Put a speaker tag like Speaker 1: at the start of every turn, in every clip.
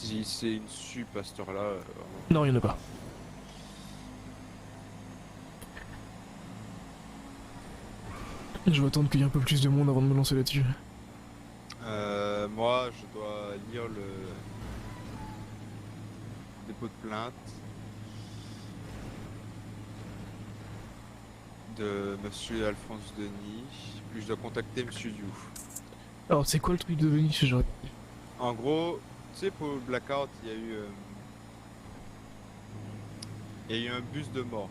Speaker 1: Si c'est une sup à cette heure-là,
Speaker 2: Non, il y en a pas. Je vais attendre qu'il y ait un peu plus de monde avant de me lancer là-dessus.
Speaker 1: moi, je dois lire le dépôt de plainte de Monsieur Alphonse Denis, puis je dois contacter Monsieur Diouf.
Speaker 2: Alors, c'est quoi le truc de Venise, genre?
Speaker 1: En gros, tu sais, pour le blackout, il y a eu un bus de mort,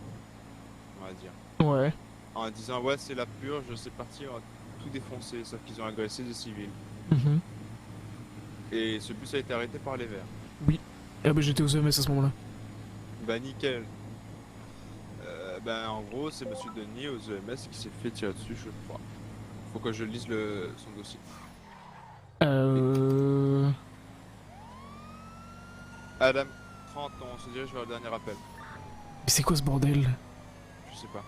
Speaker 1: on va dire.
Speaker 2: Ouais.
Speaker 1: En disant, ouais, c'est la purge, c'est parti, on va tout défoncer, sauf qu'ils ont agressé des civils.
Speaker 2: Mhm.
Speaker 1: Et ce bus a été arrêté par les Verts.
Speaker 2: Oui. Ah bah j'étais aux EMS à ce moment-là.
Speaker 1: Bah nickel. En gros, c'est Monsieur Denis aux EMS qui s'est fait tirer dessus, je crois. Faut que je lise son dossier.
Speaker 2: Euh...
Speaker 1: Adam, 30, on se dirige vers le dernier appel.
Speaker 2: Mais c'est quoi ce bordel?
Speaker 1: Je sais pas.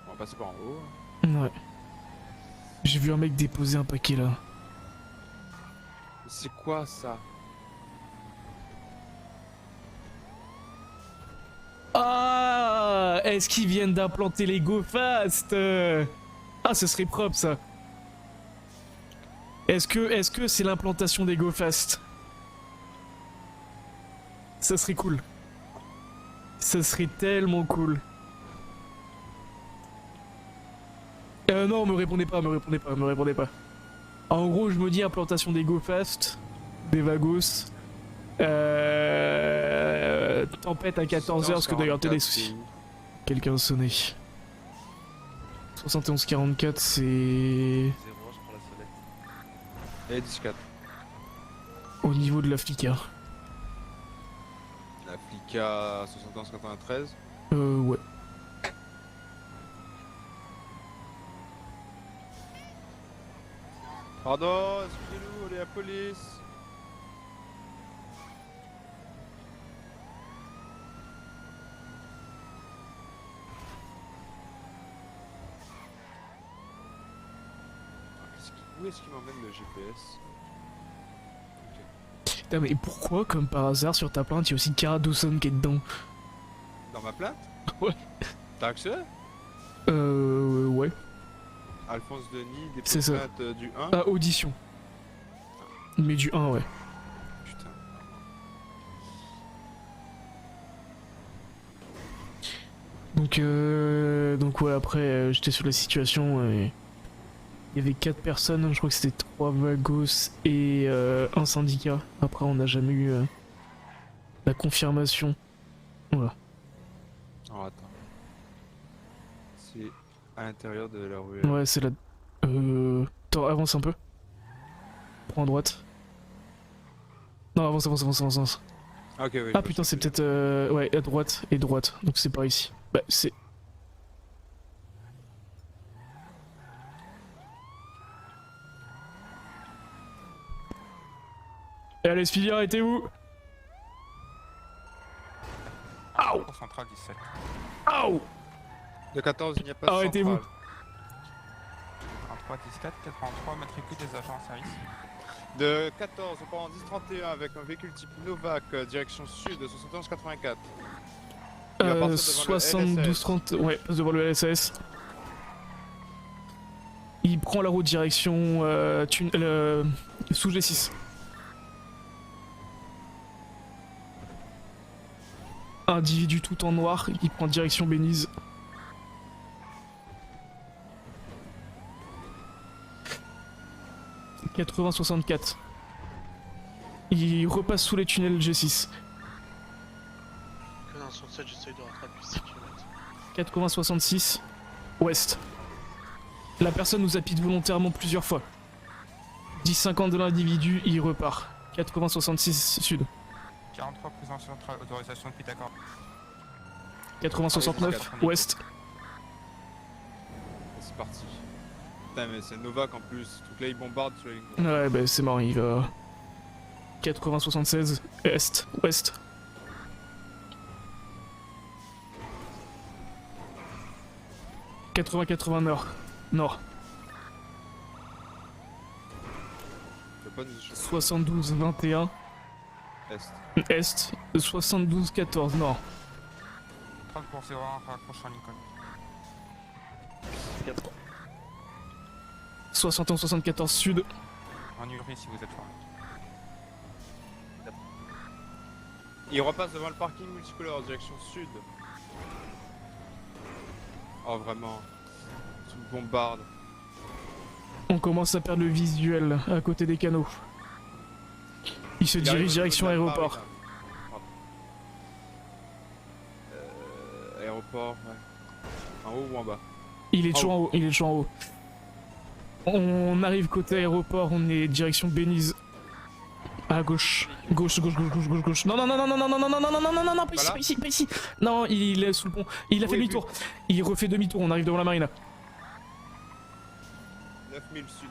Speaker 1: On va passer par en haut.
Speaker 2: Ouais. J'ai vu un mec déposer un paquet là.
Speaker 1: C'est quoi ça?
Speaker 2: Ah, est-ce qu'ils viennent d'implanter les GoFast? Ah, ce serait propre ça. Est-ce que c'est l'implantation des GoFast? Ça serait cool. Ça serait tellement cool. Non, me répondez pas, me répondez pas, me répondez pas. En gros, je me dis implantation des GoFast, des Vagos. Tempête à 14h, parce que d'ailleurs t'as des soucis. Quelqu'un a sonné. 71-44, c'est...
Speaker 3: 0, je prends la sonnette.
Speaker 1: Et 14.
Speaker 2: au niveau de la flica.
Speaker 1: La Flica 71-93.
Speaker 2: Ouais.
Speaker 1: Pardon, excusez-nous, on est la police. Où est-ce qu'il m'emmène le GPS?
Speaker 2: Putain, mais pourquoi, comme par hasard, sur ta plainte, il y a aussi Cara Dawson qui est dedans?
Speaker 1: Dans ma plainte?
Speaker 2: Ouais.
Speaker 1: T'as accès?
Speaker 2: Ouais.
Speaker 1: Alphonse Denis, des
Speaker 2: C'est ça.
Speaker 1: plaintes du 1.
Speaker 2: Ah, audition. Mais du 1, ouais.
Speaker 1: Putain.
Speaker 2: Donc ouais, après, j'étais sur la situation et... Il y avait 4 personnes, je crois que c'était 3 Vagos et un syndicat. Après, on n'a jamais eu la confirmation. Voilà.
Speaker 1: Oh, attends. C'est à l'intérieur de la rue.
Speaker 2: Ouais, c'est la... Attends, avance un peu. Prends à droite. Non, avance, avance, avance, avance, avance.
Speaker 1: Ah, ok, oui,
Speaker 2: Ah
Speaker 1: je
Speaker 2: putain,
Speaker 1: sais
Speaker 2: c'est
Speaker 1: plus.
Speaker 2: peut-être... Ouais, à droite et droite. Donc c'est par ici. Bah, c'est... Et allez, Speedy, arrêtez-vous! Aouh!
Speaker 3: Au central 17.
Speaker 2: Aouh!
Speaker 1: De 14, il n'y a pas de
Speaker 2: Arrêtez-vous.
Speaker 1: centrale.
Speaker 3: 33 14 83, matricule des agents en service.
Speaker 1: De 14, on part en 10-31 avec un véhicule type Novak, direction sud, 71-84. Il va partir devant le
Speaker 2: 72-30... Ouais, passe devant le LSS. Il prend la route direction... sous G6. Individu tout en noir, il prend direction Bénize. « 80-64. Il repasse sous les tunnels G6.
Speaker 4: Que dans son set, j'essaye de rattraper 6 km.
Speaker 2: 80-66. Ouest. La personne nous a pite volontairement plusieurs fois. 10-50 de l'individu, il repart. 80-66 sud.
Speaker 3: 43 prise en centrale, autorisation de Pythagore.
Speaker 2: 80-69 ouest.
Speaker 1: C'est parti. Putain, mais c'est Novak en plus. Donc là, il bombarde sur les lignes.
Speaker 2: Ouais, bah c'est marrant, il va... 80-76 est, ouest. « 80-80 nord, nord.
Speaker 1: Je pas nous échapper.
Speaker 2: 72-21
Speaker 1: Est.
Speaker 2: Est, 72-14 Nord.
Speaker 3: 30 pour 01, raccroche en Lincoln.
Speaker 2: 71-74 Sud.
Speaker 3: En Uri si vous êtes loin.
Speaker 1: Il repasse devant le parking multicolore, direction sud. Oh vraiment. Tu me bombardes.
Speaker 2: On commence à perdre le visuel à côté des canaux. Il se
Speaker 1: Il arrive
Speaker 2: dirige
Speaker 1: au
Speaker 2: direction
Speaker 1: niveau de la
Speaker 2: aéroport.
Speaker 1: marine, là. Aéroport, ouais. En haut ou en bas?
Speaker 2: Il est
Speaker 1: En
Speaker 2: toujours en haut, il est toujours en haut. On arrive côté aéroport, on est direction Belize. À gauche. Gauche. Non, non, non, non, non, non, non, non, non, non, non, non, non, non, pas ici,
Speaker 1: Voilà.
Speaker 2: pas ici, pas ici. Non, il est sous le pont. Il a fait
Speaker 1: Oui,
Speaker 2: demi-tour. Il refait demi-tour, on arrive devant la marine.
Speaker 1: 9000 sud.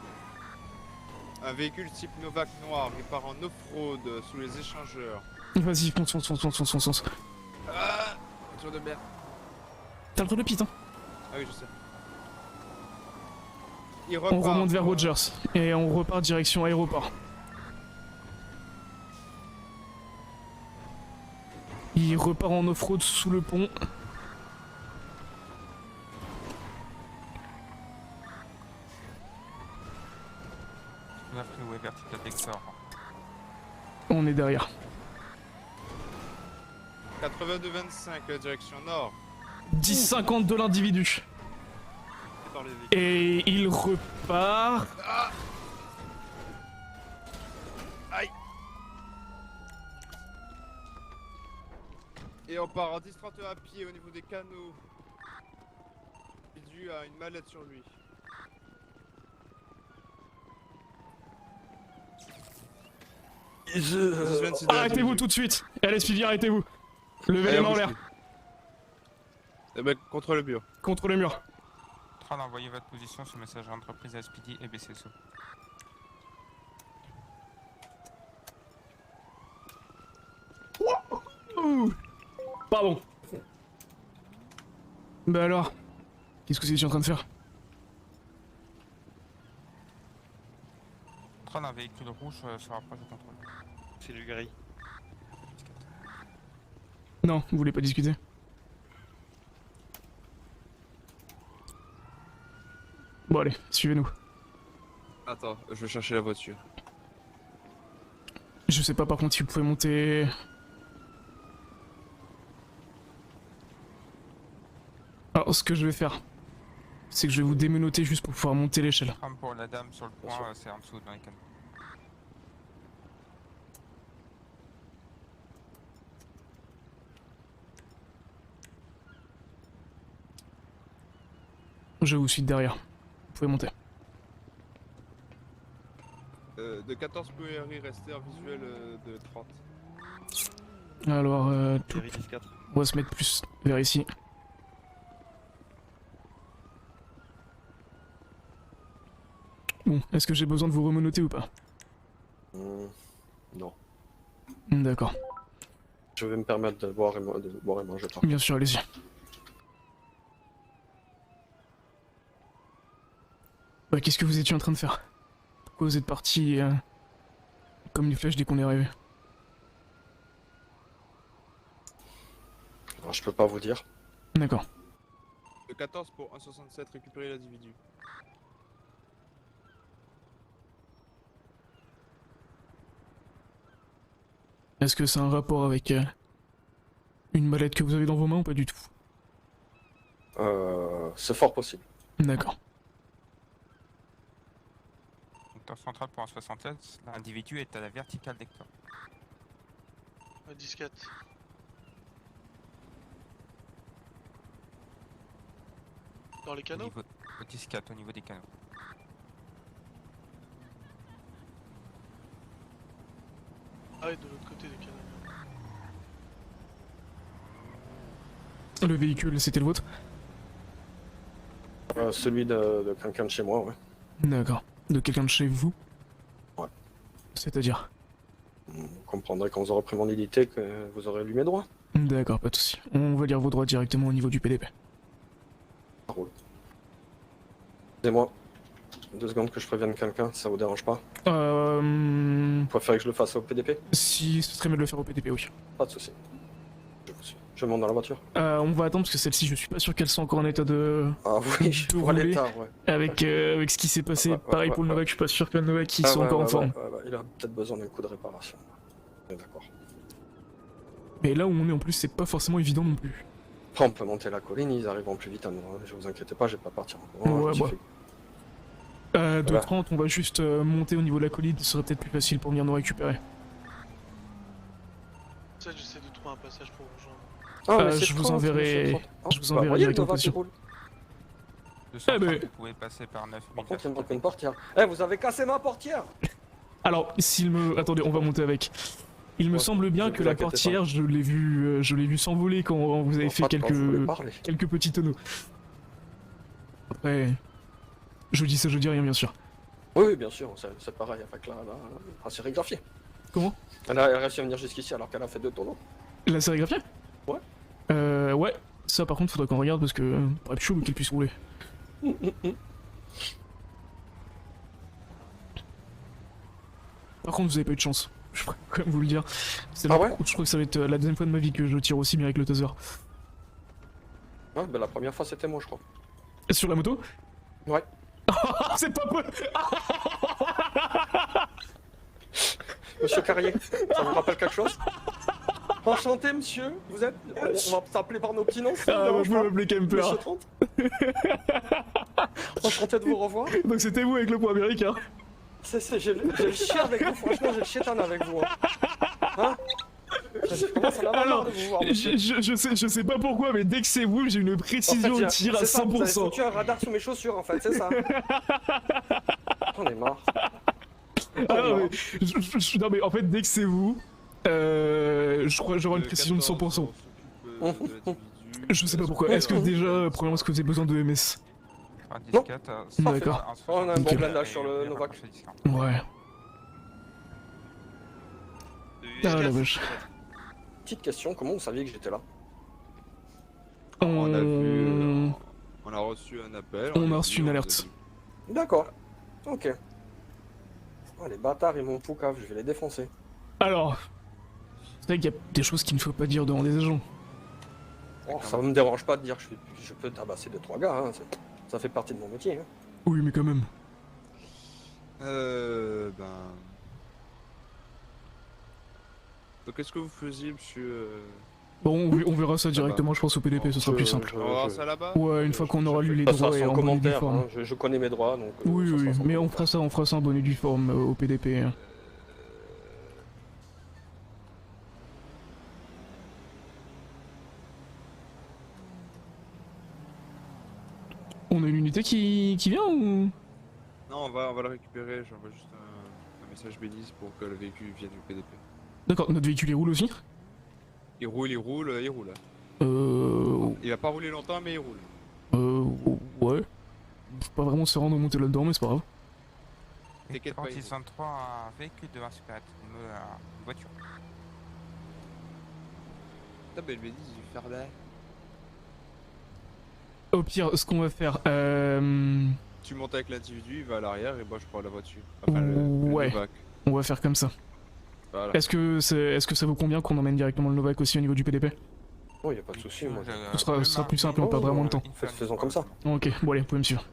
Speaker 1: Un véhicule type Novak noir, il part en off-road sous les échangeurs.
Speaker 2: Vas-y, fonce.
Speaker 1: Ah, voiture de merde.
Speaker 2: T'as le truc de pite, hein.
Speaker 1: Ah oui, je sais. Il
Speaker 2: On
Speaker 1: repart,
Speaker 2: remonte vers Rogers. Et on repart direction aéroport. Il repart en off-road sous le pont.
Speaker 3: On a freeway vertical Dexter.
Speaker 2: On est derrière.
Speaker 1: 82-25, direction nord.
Speaker 2: 10,50 de l'individu.
Speaker 1: Dans les véhicules.
Speaker 2: Et il repart.
Speaker 1: Et on part en 10-31 à pied au niveau des canaux. Il a une mallette sur lui.
Speaker 2: Arrêtez-vous tout de suite. LSPD, arrêtez-vous. Levez les mains en l'air.
Speaker 1: Eh ben, contre le mur.
Speaker 2: Contre le mur.
Speaker 3: En train d'envoyer votre position sur message à entreprise SPD et BCSO.
Speaker 2: Pardon. Bah alors, qu'est-ce que c'est que tu es en train de faire?
Speaker 3: En train d'un véhicule rouge se rapproche du contrôle.
Speaker 4: C'est du gris.
Speaker 2: Non, vous voulez pas discuter? Bon allez, suivez-nous.
Speaker 1: Attends, je vais chercher la voiture.
Speaker 2: Je sais pas par contre si vous pouvez monter... Alors ce que je vais faire, c'est que je vais vous démenoter juste pour pouvoir monter l'échelle.
Speaker 3: Tram pour la dame sur le point, c'est en dessous dans les canaux.
Speaker 2: Je vous suis derrière. Vous pouvez monter.
Speaker 1: De 14 PRI, restez en visuel de 30.
Speaker 2: Alors, tout...
Speaker 4: Gris 10-4.
Speaker 2: on va se mettre plus vers ici. Bon, est-ce que j'ai besoin de vous remenoter ou pas?
Speaker 5: Non.
Speaker 2: D'accord.
Speaker 5: Je vais me permettre de boire et manger. Pardon.
Speaker 2: Bien sûr, allez-y. Bah, qu'est-ce que vous étiez en train de faire? Pourquoi vous êtes parti comme une flèche dès qu'on est arrivé?
Speaker 5: Alors, je peux pas vous dire.
Speaker 2: D'accord.
Speaker 1: De 14 pour 1,67, récupérer l'individu.
Speaker 2: Est-ce que c'est un rapport avec une mallette que vous avez dans vos mains ou pas du tout?
Speaker 5: C'est fort possible.
Speaker 2: D'accord.
Speaker 3: Secteur central pour un 67, l'individu est à la verticale Dexter.
Speaker 4: 10-4. Dans les
Speaker 3: Au
Speaker 4: canaux
Speaker 3: niveau, au 10-4, au niveau des canaux.
Speaker 4: Ah oui, de l'autre côté des canaux.
Speaker 2: Le véhicule, c'était le vôtre?
Speaker 5: Celui de quelqu'un de chez moi, ouais.
Speaker 2: D'accord. De quelqu'un de chez vous?
Speaker 5: Ouais.
Speaker 2: C'est-à-dire?
Speaker 5: Vous comprendrez quand vous aurez pris mon identité que vous aurez lu mes droits.
Speaker 2: D'accord, pas de soucis. On va lire vos droits directement au niveau du PDP.
Speaker 5: Ça roule. Excusez-moi. 2 secondes que je prévienne quelqu'un, ça vous dérange pas? préférez que je le fasse au PDP?
Speaker 2: Si, ce serait mieux de le faire au PDP, oui.
Speaker 5: Pas de soucis. Je vous suis. Je monte dans la voiture.
Speaker 2: On va attendre parce que celle-ci, je suis pas sûr qu'elles sont encore en état de.
Speaker 5: Ah oui, je
Speaker 2: de
Speaker 5: vois
Speaker 2: rouler.
Speaker 5: l'état, ouais.
Speaker 2: Avec ce qui s'est passé.
Speaker 5: Ouais,
Speaker 2: Pareil pour le Novak, je suis pas sûr que le Novak ils
Speaker 5: Ah,
Speaker 2: sont
Speaker 5: ouais,
Speaker 2: encore en
Speaker 5: ouais,
Speaker 2: forme.
Speaker 5: ouais, il a peut-être besoin d'un coup de réparation. Ouais, d'accord.
Speaker 2: Mais là où on est en plus, c'est pas forcément évident non plus.
Speaker 5: Après, on peut monter la colline, ils arriveront plus vite à nous. Hein. Je vous inquiétez pas, je vais pas partir en courant.
Speaker 2: Ouais,
Speaker 5: je
Speaker 2: bah.
Speaker 5: suis-
Speaker 2: De
Speaker 5: Voilà.
Speaker 2: 30, on va juste monter au niveau de la colline, ce serait peut-être plus facile pour venir nous récupérer.
Speaker 4: Ça, j'essaie de trouver un passage pour rejoindre.
Speaker 5: Ah, mais c'est
Speaker 2: je vous
Speaker 5: 30,
Speaker 2: enverrai-
Speaker 5: monsieur 30.
Speaker 2: je vous
Speaker 5: Bah,
Speaker 2: enverrai
Speaker 5: voyez le
Speaker 2: directement
Speaker 5: Nova qui
Speaker 2: sur-
Speaker 5: roule.
Speaker 3: 230,
Speaker 2: mais-
Speaker 3: vous pouvez passer par 9000.
Speaker 5: Par contre, il me manque une portière. Eh, vous avez cassé ma portière!
Speaker 2: Alors, s'il me. Attendez, on va monter avec. Il me
Speaker 5: Ouais,
Speaker 2: semble bien
Speaker 5: ne
Speaker 2: que
Speaker 5: vous
Speaker 2: la
Speaker 5: inquiétez
Speaker 2: portière, je l'ai vu s'envoler quand vous avez
Speaker 5: Non,
Speaker 2: fait
Speaker 5: pas de quand je voulais
Speaker 2: quelques,
Speaker 5: parler.
Speaker 2: quelques petits tonneaux. Après, je dis ça, je dis rien, bien sûr.
Speaker 5: Oui, oui, bien sûr, c'est pareil avec la sérigraphie.
Speaker 2: Comment?
Speaker 5: Elle a réussi à venir jusqu'ici alors qu'elle a fait 2 tonneaux.
Speaker 2: La sérigraphie?
Speaker 5: Ouais.
Speaker 2: Ouais. Ça, par contre, faudra qu'on regarde parce que pour être chaud qu'elle puisse rouler. Par contre, vous avez pas eu de chance. Je pourrais quand même vous le dire. C'est
Speaker 5: Ah
Speaker 2: la-
Speaker 5: ouais
Speaker 2: Je crois que ça va être la deuxième fois de ma vie que je tire aussi bien avec le taser.
Speaker 5: Ouais, ben la première fois c'était moi, je crois.
Speaker 2: Sur la moto?
Speaker 5: Ouais.
Speaker 2: C'est pas peu.
Speaker 5: Monsieur Carrier, ça vous rappelle quelque chose? Enchanté, monsieur. Vous êtes. On va s'appeler par nos petits noms. ça vous
Speaker 2: Ah,
Speaker 5: dérange
Speaker 2: vous
Speaker 5: pas
Speaker 2: m'appelez Kemper.
Speaker 5: Monsieur 30. Enchanté de vous revoir.
Speaker 2: Donc c'était vous avec le point américain.
Speaker 5: J'ai le chien avec vous, franchement, j'ai le chétan avec vous. Hein, je commence à en avoir marre de vous voir, monsieur.
Speaker 2: Je sais pas pourquoi, mais dès que c'est vous, j'ai une précision de tir à
Speaker 5: c'est ça, vous avez
Speaker 2: 100%.
Speaker 5: foutu un radar sous mes chaussures, en fait, c'est ça. J'en ai marre.
Speaker 2: Ah non, mais, non, mais en fait, dès que c'est vous, je crois que j'aurai une précision de 100%. Je sais pas pourquoi. Est-ce que déjà, premièrement, est-ce que vous avez besoin de MS?
Speaker 3: 94,
Speaker 2: D'accord.
Speaker 5: Oh, on a un bon
Speaker 2: Nickel.
Speaker 5: blindage sur le Novak.
Speaker 2: Ouais. Ah la vache.
Speaker 5: Petite question, comment vous saviez que j'étais là?
Speaker 1: On a vu. On a reçu un appel.
Speaker 2: On a
Speaker 1: a
Speaker 2: reçu
Speaker 1: vu,
Speaker 2: une
Speaker 1: on
Speaker 2: alerte.
Speaker 1: a dit-
Speaker 5: D'accord. Ok. Oh, les bâtards, ils m'ont poucave, je vais les défoncer.
Speaker 2: Alors, c'est vrai qu'il y a des choses qu'il ne faut pas dire devant des agents.
Speaker 5: Oh, ça me dérange pas de dire que je peux tabasser 2-3 gars, hein. Ça fait partie de mon métier. Hein.
Speaker 2: Oui, mais quand même.
Speaker 1: Ben. Donc, qu'est-ce que vous faisiez, monsieur
Speaker 2: Bon, on verra ça directement, je pense, au PDP, ce sera plus simple.
Speaker 1: On va voir ça là-bas
Speaker 2: Ouais, une fois qu'on aura lu les
Speaker 5: Ça sera
Speaker 2: droits et
Speaker 5: sans
Speaker 2: en bonne et due
Speaker 5: commentaire,
Speaker 2: forme.
Speaker 5: hein. Je connais mes droits, donc...
Speaker 2: Oui,
Speaker 5: ça
Speaker 2: oui,
Speaker 5: sera sans
Speaker 2: mais
Speaker 5: commentaire.
Speaker 2: on fera ça en bonne et due forme au PDP. On a une unité qui vient ou...
Speaker 1: Non, on va le récupérer. J'envoie juste un message Bélize pour que le véhicule vienne du PDP.
Speaker 2: D'accord, notre véhicule il roule aussi?
Speaker 1: Il roule, il roule, il roule.
Speaker 2: Euh...
Speaker 1: Il va pas rouler longtemps, mais il roule.
Speaker 2: Ouais. Je peux pas vraiment se rendre monter là-dedans, mais c'est pas grave.
Speaker 1: T'inquiète pas, il roule.
Speaker 3: 3663, un véhicule de 24, une voiture.
Speaker 1: Putain, mais le Bélize, il va faire là.
Speaker 2: Au pire, ce qu'on va faire,
Speaker 1: Tu montes avec l'individu, il va à l'arrière et moi je prends la voiture. Enfin, le
Speaker 2: Ouais.
Speaker 1: Novak.
Speaker 2: on va faire comme ça.
Speaker 1: Voilà.
Speaker 2: Est-ce que ça vous convient qu'on emmène directement le Novak aussi au niveau du PDP?
Speaker 5: Oh, y a pas de souci, moi.
Speaker 2: Ce sera plus simple, on perd vraiment de temps.
Speaker 5: Faisons comme ça.
Speaker 2: Ok, bon allez, vous pouvez me suivre.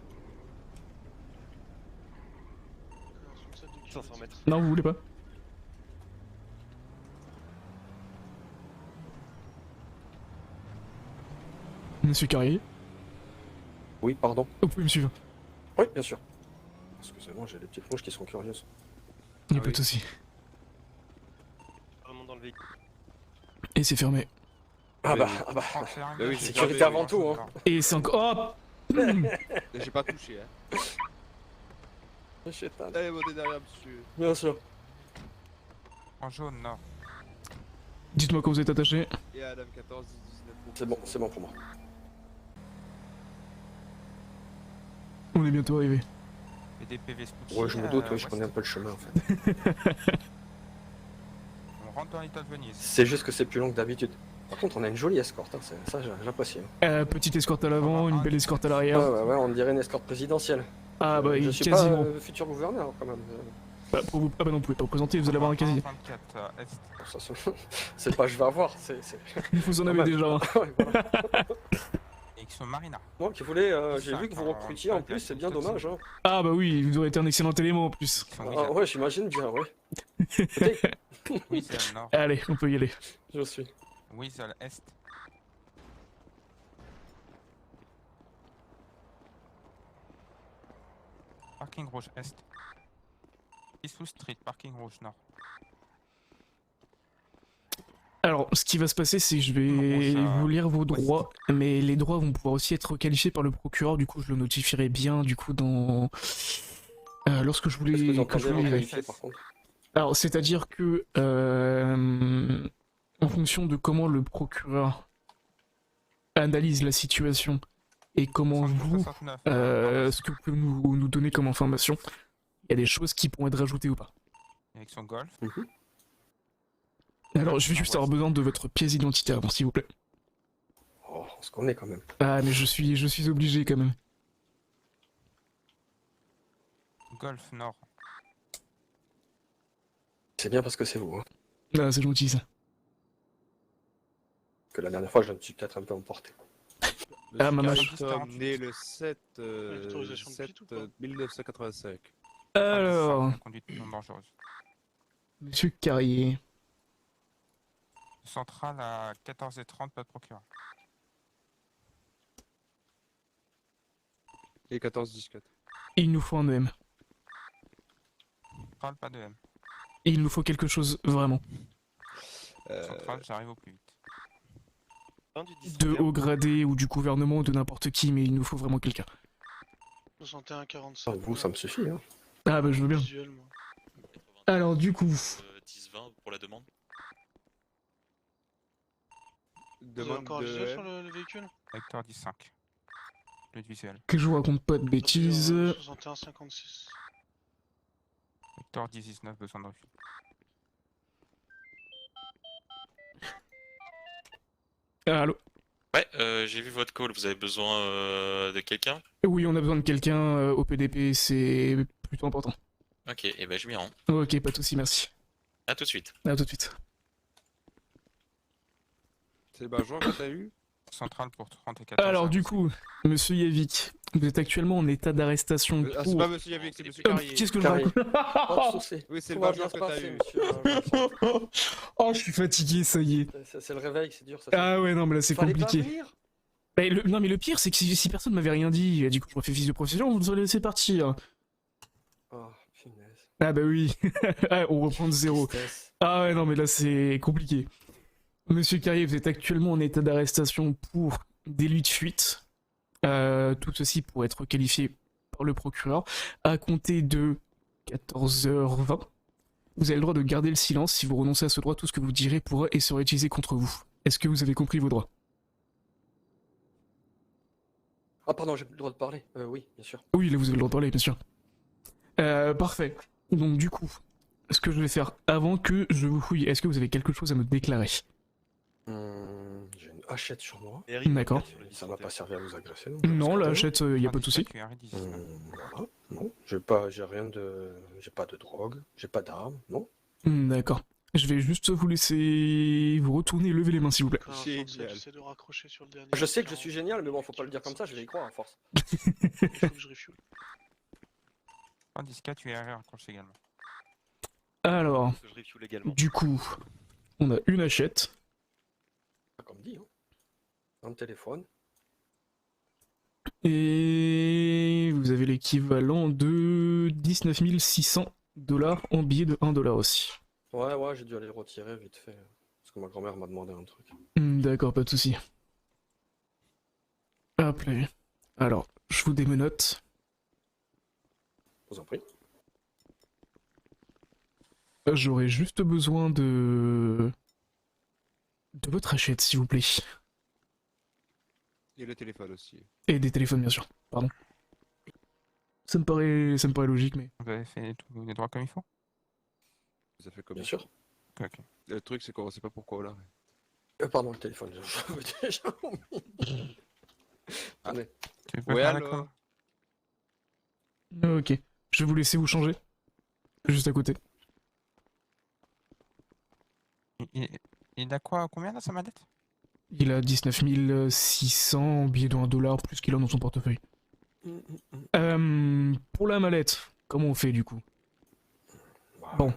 Speaker 4: 500 mètres.
Speaker 2: Non, vous voulez pas? Monsieur Carrier,
Speaker 5: Oui, pardon.
Speaker 2: vous pouvez me suivre.
Speaker 5: Oui, bien sûr. Excusez-moi, j'ai des petites mouches qui sont curieuses.
Speaker 2: Il n'y a
Speaker 1: Ah
Speaker 2: pas
Speaker 1: oui.
Speaker 2: de soucis.
Speaker 4: Vraiment dans le véhicule.
Speaker 2: Et c'est fermé.
Speaker 5: Ah
Speaker 1: Mais-
Speaker 5: bah,
Speaker 1: Bah oui,
Speaker 5: sécurité avant tout, hein.
Speaker 2: Et c'est encore... Oh
Speaker 1: J'ai pas touché, hein.
Speaker 5: Chétan.
Speaker 1: Allez, montez derrière, monsieur.
Speaker 5: Bien sûr.
Speaker 3: En jaune, non.
Speaker 2: Dites-moi quand vous êtes attaché.
Speaker 1: Et Adam 14, 19.
Speaker 5: C'est bon pour moi.
Speaker 2: On est bientôt arrivé.
Speaker 3: Et des PV Spucci,
Speaker 5: Ouais, je me doute, oui, je connais un peu le chemin, en fait.
Speaker 3: On rentre dans l'état de Venise.
Speaker 5: C'est juste que c'est plus long que d'habitude. Par contre, on a une jolie escorte, hein. Ça, j'apprécie. Hein.
Speaker 2: Petite escorte à l'avant, une belle escorte à
Speaker 5: Ouais,
Speaker 2: l'arrière.
Speaker 5: ouais, on dirait une escorte présidentielle.
Speaker 2: Ah bah
Speaker 5: je suis
Speaker 2: quasiment.
Speaker 5: pas futur gouverneur, quand même.
Speaker 2: Bah, ah bah non, vous pouvez pas vous présenter, vous allez avoir un casier.
Speaker 3: 24 est.
Speaker 5: Ça, c'est pas je vais avoir, c'est.
Speaker 2: Vous en
Speaker 5: Quand
Speaker 2: avez
Speaker 5: même.
Speaker 2: déjà un.
Speaker 5: Ouais, voilà.
Speaker 3: Ex Marina.
Speaker 5: Moi qui voulais, j'ai vu que vous recrutiez en plus, c'est bien dommage. Hein.
Speaker 2: Ah bah oui, vous aurez été un excellent élément en plus.
Speaker 5: Ah ouais, j'imagine bien, ouais.
Speaker 3: Weasel Nord.
Speaker 2: Allez, on peut y aller.
Speaker 5: Je suis.
Speaker 3: Weasel Est. Parking rouge Est. Eastwood Street, parking rouge Nord.
Speaker 2: Alors, ce qui va se passer, c'est que je vais
Speaker 3: Bon, ça-
Speaker 2: vous lire vos droits, mais les droits vont pouvoir aussi être qualifiés par le procureur, du coup je le notifierai bien, du coup dans... lorsque je
Speaker 5: Est-ce que vous
Speaker 2: voulais...
Speaker 5: entendez
Speaker 2: voulais-
Speaker 5: qualifier par contre?
Speaker 2: Alors, c'est-à-dire que, en fonction de comment le procureur analyse la situation et comment vous,
Speaker 3: 69.
Speaker 2: ce que vous pouvez nous donner comme information, il y a des choses qui pourront être rajoutées ou pas.
Speaker 3: Avec son golf.
Speaker 2: Alors, je vais juste avoir besoin de votre pièce identitaire, bon, s'il vous plaît.
Speaker 5: Oh, on se connaît quand même.
Speaker 2: Ah, mais je suis obligé quand même.
Speaker 3: Golf Nord.
Speaker 5: C'est bien parce que c'est vous. Hein.
Speaker 2: Ah, c'est gentil ça.
Speaker 5: Que la dernière fois, je me suis peut-être un peu emporté.
Speaker 2: Ah, ma
Speaker 1: Monsieur
Speaker 2: mâche.
Speaker 1: Carrington, né le 7,
Speaker 4: L'autorisation de
Speaker 1: 7
Speaker 4: fuite ou pas
Speaker 1: 1985.
Speaker 2: Alors,
Speaker 3: Conduite non dangereuse.
Speaker 2: monsieur Carrier.
Speaker 3: Centrale à 14h30, pas de procureur.
Speaker 1: Et 14-14.
Speaker 2: Il nous faut un EM.
Speaker 3: Centrale, pas de M.
Speaker 2: Et il nous faut quelque chose vraiment.
Speaker 3: Centrale, j'arrive au plus vite.
Speaker 4: Fin du 19e,
Speaker 2: De haut gradé ou du gouvernement ou de n'importe qui, mais il nous faut vraiment quelqu'un.
Speaker 4: 61
Speaker 5: Ah,
Speaker 4: 45.
Speaker 5: vous, ça me suffit. Hein.
Speaker 2: Ah bah je veux bien.
Speaker 4: Visuel, moi.
Speaker 2: Alors du coup,
Speaker 6: 10-20 pour la demande.
Speaker 4: Vous avez
Speaker 1: Demande
Speaker 4: encore un
Speaker 1: de
Speaker 4: visuel sur
Speaker 1: M.
Speaker 4: le véhicule
Speaker 3: Vecteur 10-5. Le visuel.
Speaker 2: que je vous raconte pas de bêtises.
Speaker 4: 61 56.
Speaker 3: Vecteur 10-19, besoin de refus.
Speaker 2: Allô?
Speaker 6: Ouais, j'ai vu votre call, vous avez besoin de quelqu'un?
Speaker 2: Oui, on a besoin de quelqu'un au PDP, c'est plutôt important.
Speaker 6: Ok, et ben je m'y rends.
Speaker 2: Ok, pas de soucis, merci.
Speaker 6: À tout de suite.
Speaker 2: À tout de suite.
Speaker 1: C'est le Benjamin que t'as eu
Speaker 3: Centrale pour 30 et 14.
Speaker 2: Alors du coup, monsieur Yavik, vous êtes actuellement en état d'arrestation
Speaker 1: Ah, c'est
Speaker 2: pour...
Speaker 1: pas monsieur Yavik, c'est monsieur
Speaker 2: Oh,
Speaker 1: Carrier.
Speaker 2: qu'est-ce que je
Speaker 5: Carrier.
Speaker 2: raconte?
Speaker 5: Pas de soucis.
Speaker 1: Oui, c'est
Speaker 5: Tout
Speaker 1: le
Speaker 5: va
Speaker 1: Benjamin
Speaker 5: bien se
Speaker 1: que t'as
Speaker 5: passer,
Speaker 1: eu.
Speaker 5: monsieur.
Speaker 2: Oh, je suis fatigué, ça y est.
Speaker 5: C'est le réveil, c'est dur ça.
Speaker 2: Ah ouais, non, mais là c'est
Speaker 5: Fallait pas
Speaker 2: compliqué.
Speaker 5: venir.
Speaker 2: Bah, non, mais le pire, c'est que si personne m'avait rien dit, du coup, je refais fils de profession, vous nous aurez laissé partir.
Speaker 5: Oh, punaise.
Speaker 2: Ah bah oui, ah, on reprend de zéro.
Speaker 5: Tristesse.
Speaker 2: Ah ouais, non, mais là c'est compliqué. Monsieur Carrier, vous êtes actuellement en état d'arrestation pour délit de fuite. Tout ceci pour être qualifié par le procureur. À compter de 14h20, vous avez le droit de garder le silence. Si vous renoncez à ce droit, tout ce que vous direz pourra et sera utilisé contre vous. Est-ce que vous avez compris vos droits?
Speaker 5: Ah pardon, j'ai plus le droit de parler. Oui, bien sûr.
Speaker 2: Oui, là vous avez le droit de parler, bien sûr. Parfait. Donc du coup, ce que je vais faire avant que je vous fouille, est-ce que vous avez quelque chose à me déclarer?
Speaker 5: J'ai une hachette sur moi.
Speaker 2: D'accord.
Speaker 5: Ça m'a pas servi à vous agresser.
Speaker 2: Non, la
Speaker 5: parce que-
Speaker 2: hachette, y a pas de souci.
Speaker 5: Voilà. Non, j'ai rien de, j'ai pas de drogue, j'ai pas d'armes, non.
Speaker 2: D'accord. Je vais juste vous laisser vous retourner et lever les mains, s'il vous plaît.
Speaker 4: Pour l'instant,
Speaker 1: Génial.
Speaker 4: j'essaie de raccrocher sur le dernier.
Speaker 5: Je sais que je suis génial, mais bon, faut pas le dire comme ça, je vais y croire à force.
Speaker 4: Il faut que je refuel.
Speaker 3: 10-4, tu es RR, accroche également.
Speaker 2: Alors,
Speaker 6: Je refuel également.
Speaker 2: du coup, on a une hachette.
Speaker 5: Comme dit, hein. Un téléphone.
Speaker 2: Et vous avez l'équivalent de 19 600 $ en billets de 1 $ aussi.
Speaker 5: Ouais, j'ai dû aller le retirer vite fait. Parce que ma grand-mère m'a demandé un truc.
Speaker 2: D'accord, pas de souci. Hop là. Alors, je vous démenote.
Speaker 5: Je vous en prie.
Speaker 2: J'aurais juste besoin de votre hachette, s'il vous plaît.
Speaker 1: Et le téléphone aussi.
Speaker 2: Et des téléphones, bien sûr. Pardon. Ça me paraît logique, mais...
Speaker 3: Vous avez fait tous les droits comme il faut?
Speaker 1: Ça fait comme
Speaker 5: Bien sûr.
Speaker 3: Ok.
Speaker 1: Le truc, c'est qu'on sait pas pourquoi là.
Speaker 5: Pardon, le téléphone, je veux déjà oublié. Attendez.
Speaker 3: Tu peux
Speaker 1: Ouais,
Speaker 3: faire la
Speaker 1: alors
Speaker 3: com?
Speaker 2: Ok. Je vais vous laisser vous changer. juste à côté.
Speaker 3: Il a quoi, combien dans sa mallette?
Speaker 2: Il a 19 600 en billets de 1 dollar plus qu'il a dans son portefeuille. Pour la mallette, comment on fait du coup? Bon.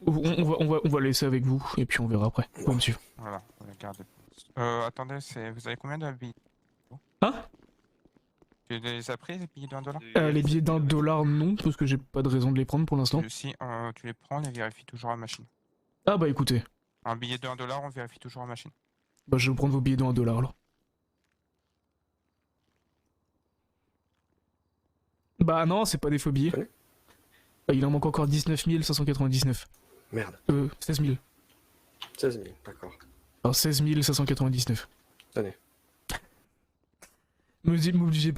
Speaker 2: On va laisser avec vous et puis on verra après. Bon, monsieur.
Speaker 3: Voilà, on va garder. Attendez, vous avez combien de billets?
Speaker 2: Hein?
Speaker 3: Tu les as pris, les billets de 1 dollar?
Speaker 2: Les billets d'1 dollar, non, parce que j'ai pas de raison de les prendre pour l'instant.
Speaker 3: Si tu les prends, on les vérifie toujours à machine.
Speaker 2: Ah bah écoutez,
Speaker 3: Un billet de 1 dollar, on vérifie toujours à machine.
Speaker 2: bah je vais prendre vos billets de 1 dollar alors. Bah non, c'est pas des faux billets.
Speaker 5: Allez.
Speaker 2: Bah, il en manque encore 19 599.
Speaker 5: Merde.
Speaker 2: 16 000.
Speaker 5: 16 000, d'accord.
Speaker 2: Alors 16 599.
Speaker 5: Tenez.
Speaker 2: M'obligez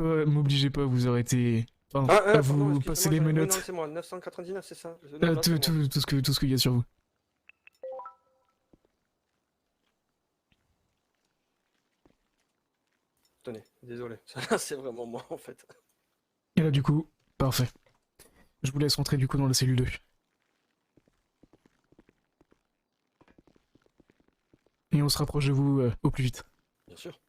Speaker 2: pas à vous arrêter. Enfin, à
Speaker 5: pardon,
Speaker 2: vous
Speaker 5: excusez-moi,
Speaker 2: passer les
Speaker 5: oui,
Speaker 2: menottes.
Speaker 5: non, c'est moi, 999, c'est ça? Non, là,
Speaker 2: Tout
Speaker 5: c'est moi.
Speaker 2: ce qu'il y a sur vous.
Speaker 5: Tenez, désolé. Ça, c'est vraiment moi, en fait.
Speaker 2: Et là du coup, parfait. Je vous laisse rentrer du coup dans la cellule 2. Et on se rapproche de vous au plus vite.
Speaker 5: Bien sûr.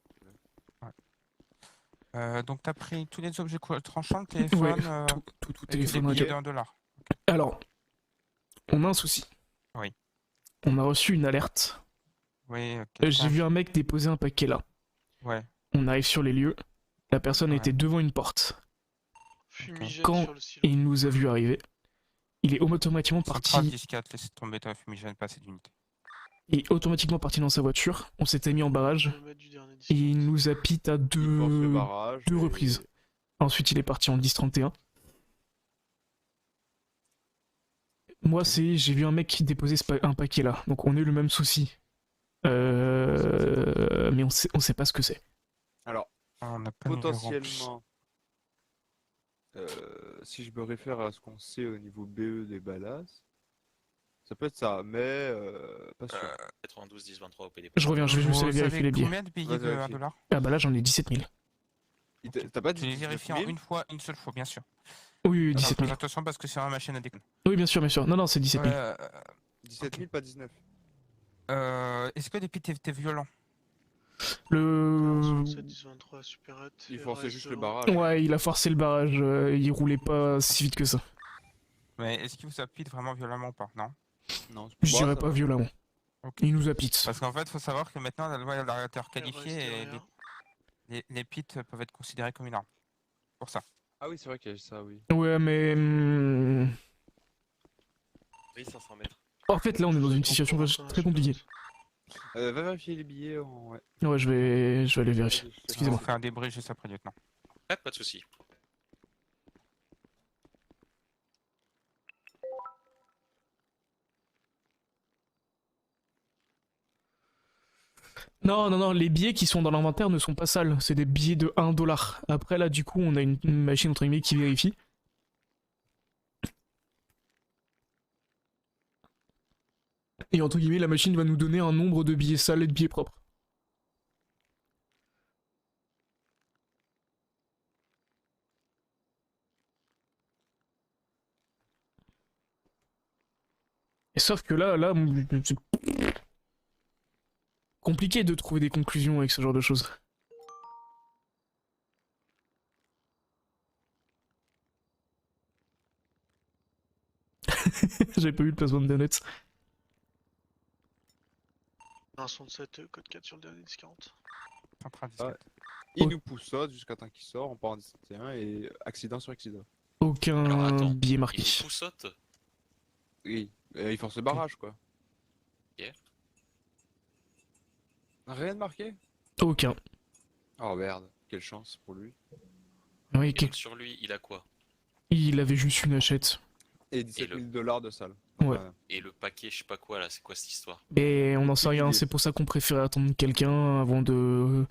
Speaker 3: Donc t'as pris tous les objets tranchants, le téléphone,
Speaker 2: Ouais, tout
Speaker 3: et tous les
Speaker 2: téléphone.
Speaker 3: billets
Speaker 2: ok.
Speaker 3: de 1 dollar.
Speaker 2: Alors, on a un souci.
Speaker 3: Oui.
Speaker 2: On a reçu une alerte.
Speaker 3: Oui,
Speaker 2: J'ai vu un mec déposer un paquet là.
Speaker 3: Ouais.
Speaker 2: On arrive sur les lieux. La personne
Speaker 3: Ouais.
Speaker 2: était devant une porte.
Speaker 4: Fumigène
Speaker 2: Quand
Speaker 4: sur le silo.
Speaker 2: Il nous a vu arriver. Il est automatiquement
Speaker 3: Centrale
Speaker 2: parti.
Speaker 3: 10-4, laissez tomber ta fumigène, passer d'unité.
Speaker 2: Il est automatiquement parti dans sa voiture. On s'était mis en barrage.
Speaker 4: Kilomètre du dernier
Speaker 2: Et
Speaker 4: discount.
Speaker 2: il nous a pit à
Speaker 1: Il force le
Speaker 2: deux
Speaker 1: barrage. et-
Speaker 2: reprises. Ensuite, il est parti en 10-31. Moi, j'ai vu un mec qui déposait un paquet là. Donc, on a eu le même souci. Mais on sait pas ce que c'est.
Speaker 1: Alors,
Speaker 3: On n'a pas de numéro en plus.
Speaker 1: potentiellement, si je me réfère à ce qu'on sait au niveau BE des ballasses, ça peut être ça, mais pas sûr.
Speaker 6: 92 10 23 au PD.
Speaker 2: Je reviens, je vais juste aller
Speaker 3: Vous
Speaker 2: vérifier
Speaker 3: avez
Speaker 2: les billets.
Speaker 3: combien de billets
Speaker 1: Vas-y,
Speaker 3: de 1
Speaker 1: vérifie.
Speaker 3: dollar?
Speaker 2: Ah bah là, j'en ai 17 000.
Speaker 1: T'as pas dit
Speaker 3: Tu les
Speaker 1: 19
Speaker 3: vérifies en
Speaker 1: 000?
Speaker 3: une fois, une seule fois, bien sûr.
Speaker 2: Oui, 17
Speaker 3: Fais
Speaker 2: 000.
Speaker 3: attention parce que c'est la machine à déconner.
Speaker 2: Oui, bien sûr, bien sûr. Non, c'est 17 000.
Speaker 1: 17 000, pas 19.
Speaker 3: Est-ce que depuis t'es violent?
Speaker 2: Le...
Speaker 4: 67, 10, 23, supérette.
Speaker 1: Il forçait
Speaker 4: RS,
Speaker 1: juste le
Speaker 4: 0.
Speaker 1: barrage.
Speaker 2: Ouais, il a forcé le barrage. Il roulait pas si vite que ça.
Speaker 3: Mais est-ce qu'il vous a pit vraiment vieusement ou pas? Non.
Speaker 1: Non,
Speaker 2: Je
Speaker 1: bon,
Speaker 2: dirais
Speaker 1: ça
Speaker 2: pas
Speaker 1: va.
Speaker 2: violemment.
Speaker 3: Ok.
Speaker 2: Il nous a pit.
Speaker 3: Parce qu'en fait, faut savoir que maintenant la loi elle a été
Speaker 4: RS
Speaker 3: requalifiée et
Speaker 4: derrière.
Speaker 3: les pits peuvent être considérés comme une arme. Pour ça.
Speaker 1: Ah oui, c'est vrai qu'il y a ça, oui.
Speaker 2: Ouais, mais...
Speaker 6: Oui, 500 mètres.
Speaker 2: En fait, là, on est dans une situation
Speaker 4: Encore
Speaker 2: très
Speaker 4: un
Speaker 2: compliquée.
Speaker 4: supérette.
Speaker 1: Va vérifier les billets ouais.
Speaker 2: Ouais, je vais aller vérifier.
Speaker 3: On
Speaker 2: Excusez-moi.
Speaker 3: fait un débrief juste après, lieutenant.
Speaker 6: Ouais, pas de soucis.
Speaker 2: Non, les billets qui sont dans l'inventaire ne sont pas sales. C'est des billets de 1 dollar. Après, là, du coup, on a une machine, entre guillemets, qui vérifie. Et entre guillemets, la machine va nous donner un nombre de billets sales et de billets propres. Et sauf que là, c'est compliqué de trouver des conclusions avec ce genre de choses. J'ai pas eu le placement de donuts.
Speaker 4: 167, code 4 sur le dernier discount.
Speaker 3: Centrale
Speaker 1: Ah.
Speaker 3: 17.
Speaker 1: Il
Speaker 2: Oh.
Speaker 1: nous pousse jusqu'à temps qu'il sort, on part en 17 et et accident sur accident.
Speaker 6: Alors,
Speaker 2: Aucun
Speaker 6: attends,
Speaker 2: billet
Speaker 6: Il
Speaker 2: marqué.
Speaker 6: vous poussote.
Speaker 1: Oui, il force le barrage quoi.
Speaker 6: Ok.
Speaker 1: Rien de marqué?
Speaker 2: Aucun.
Speaker 1: Oh merde, quelle chance pour lui.
Speaker 2: Oui,
Speaker 6: Et donc, sur lui, il a quoi?
Speaker 2: il avait juste une hachette.
Speaker 1: Et 17 000 de salle.
Speaker 2: Ouais.
Speaker 6: Et le paquet, je sais pas quoi là, c'est quoi cette histoire?
Speaker 2: Et on n'en sait
Speaker 1: Aucune
Speaker 2: rien,
Speaker 1: idée.
Speaker 2: c'est pour ça qu'on préférait attendre quelqu'un avant de...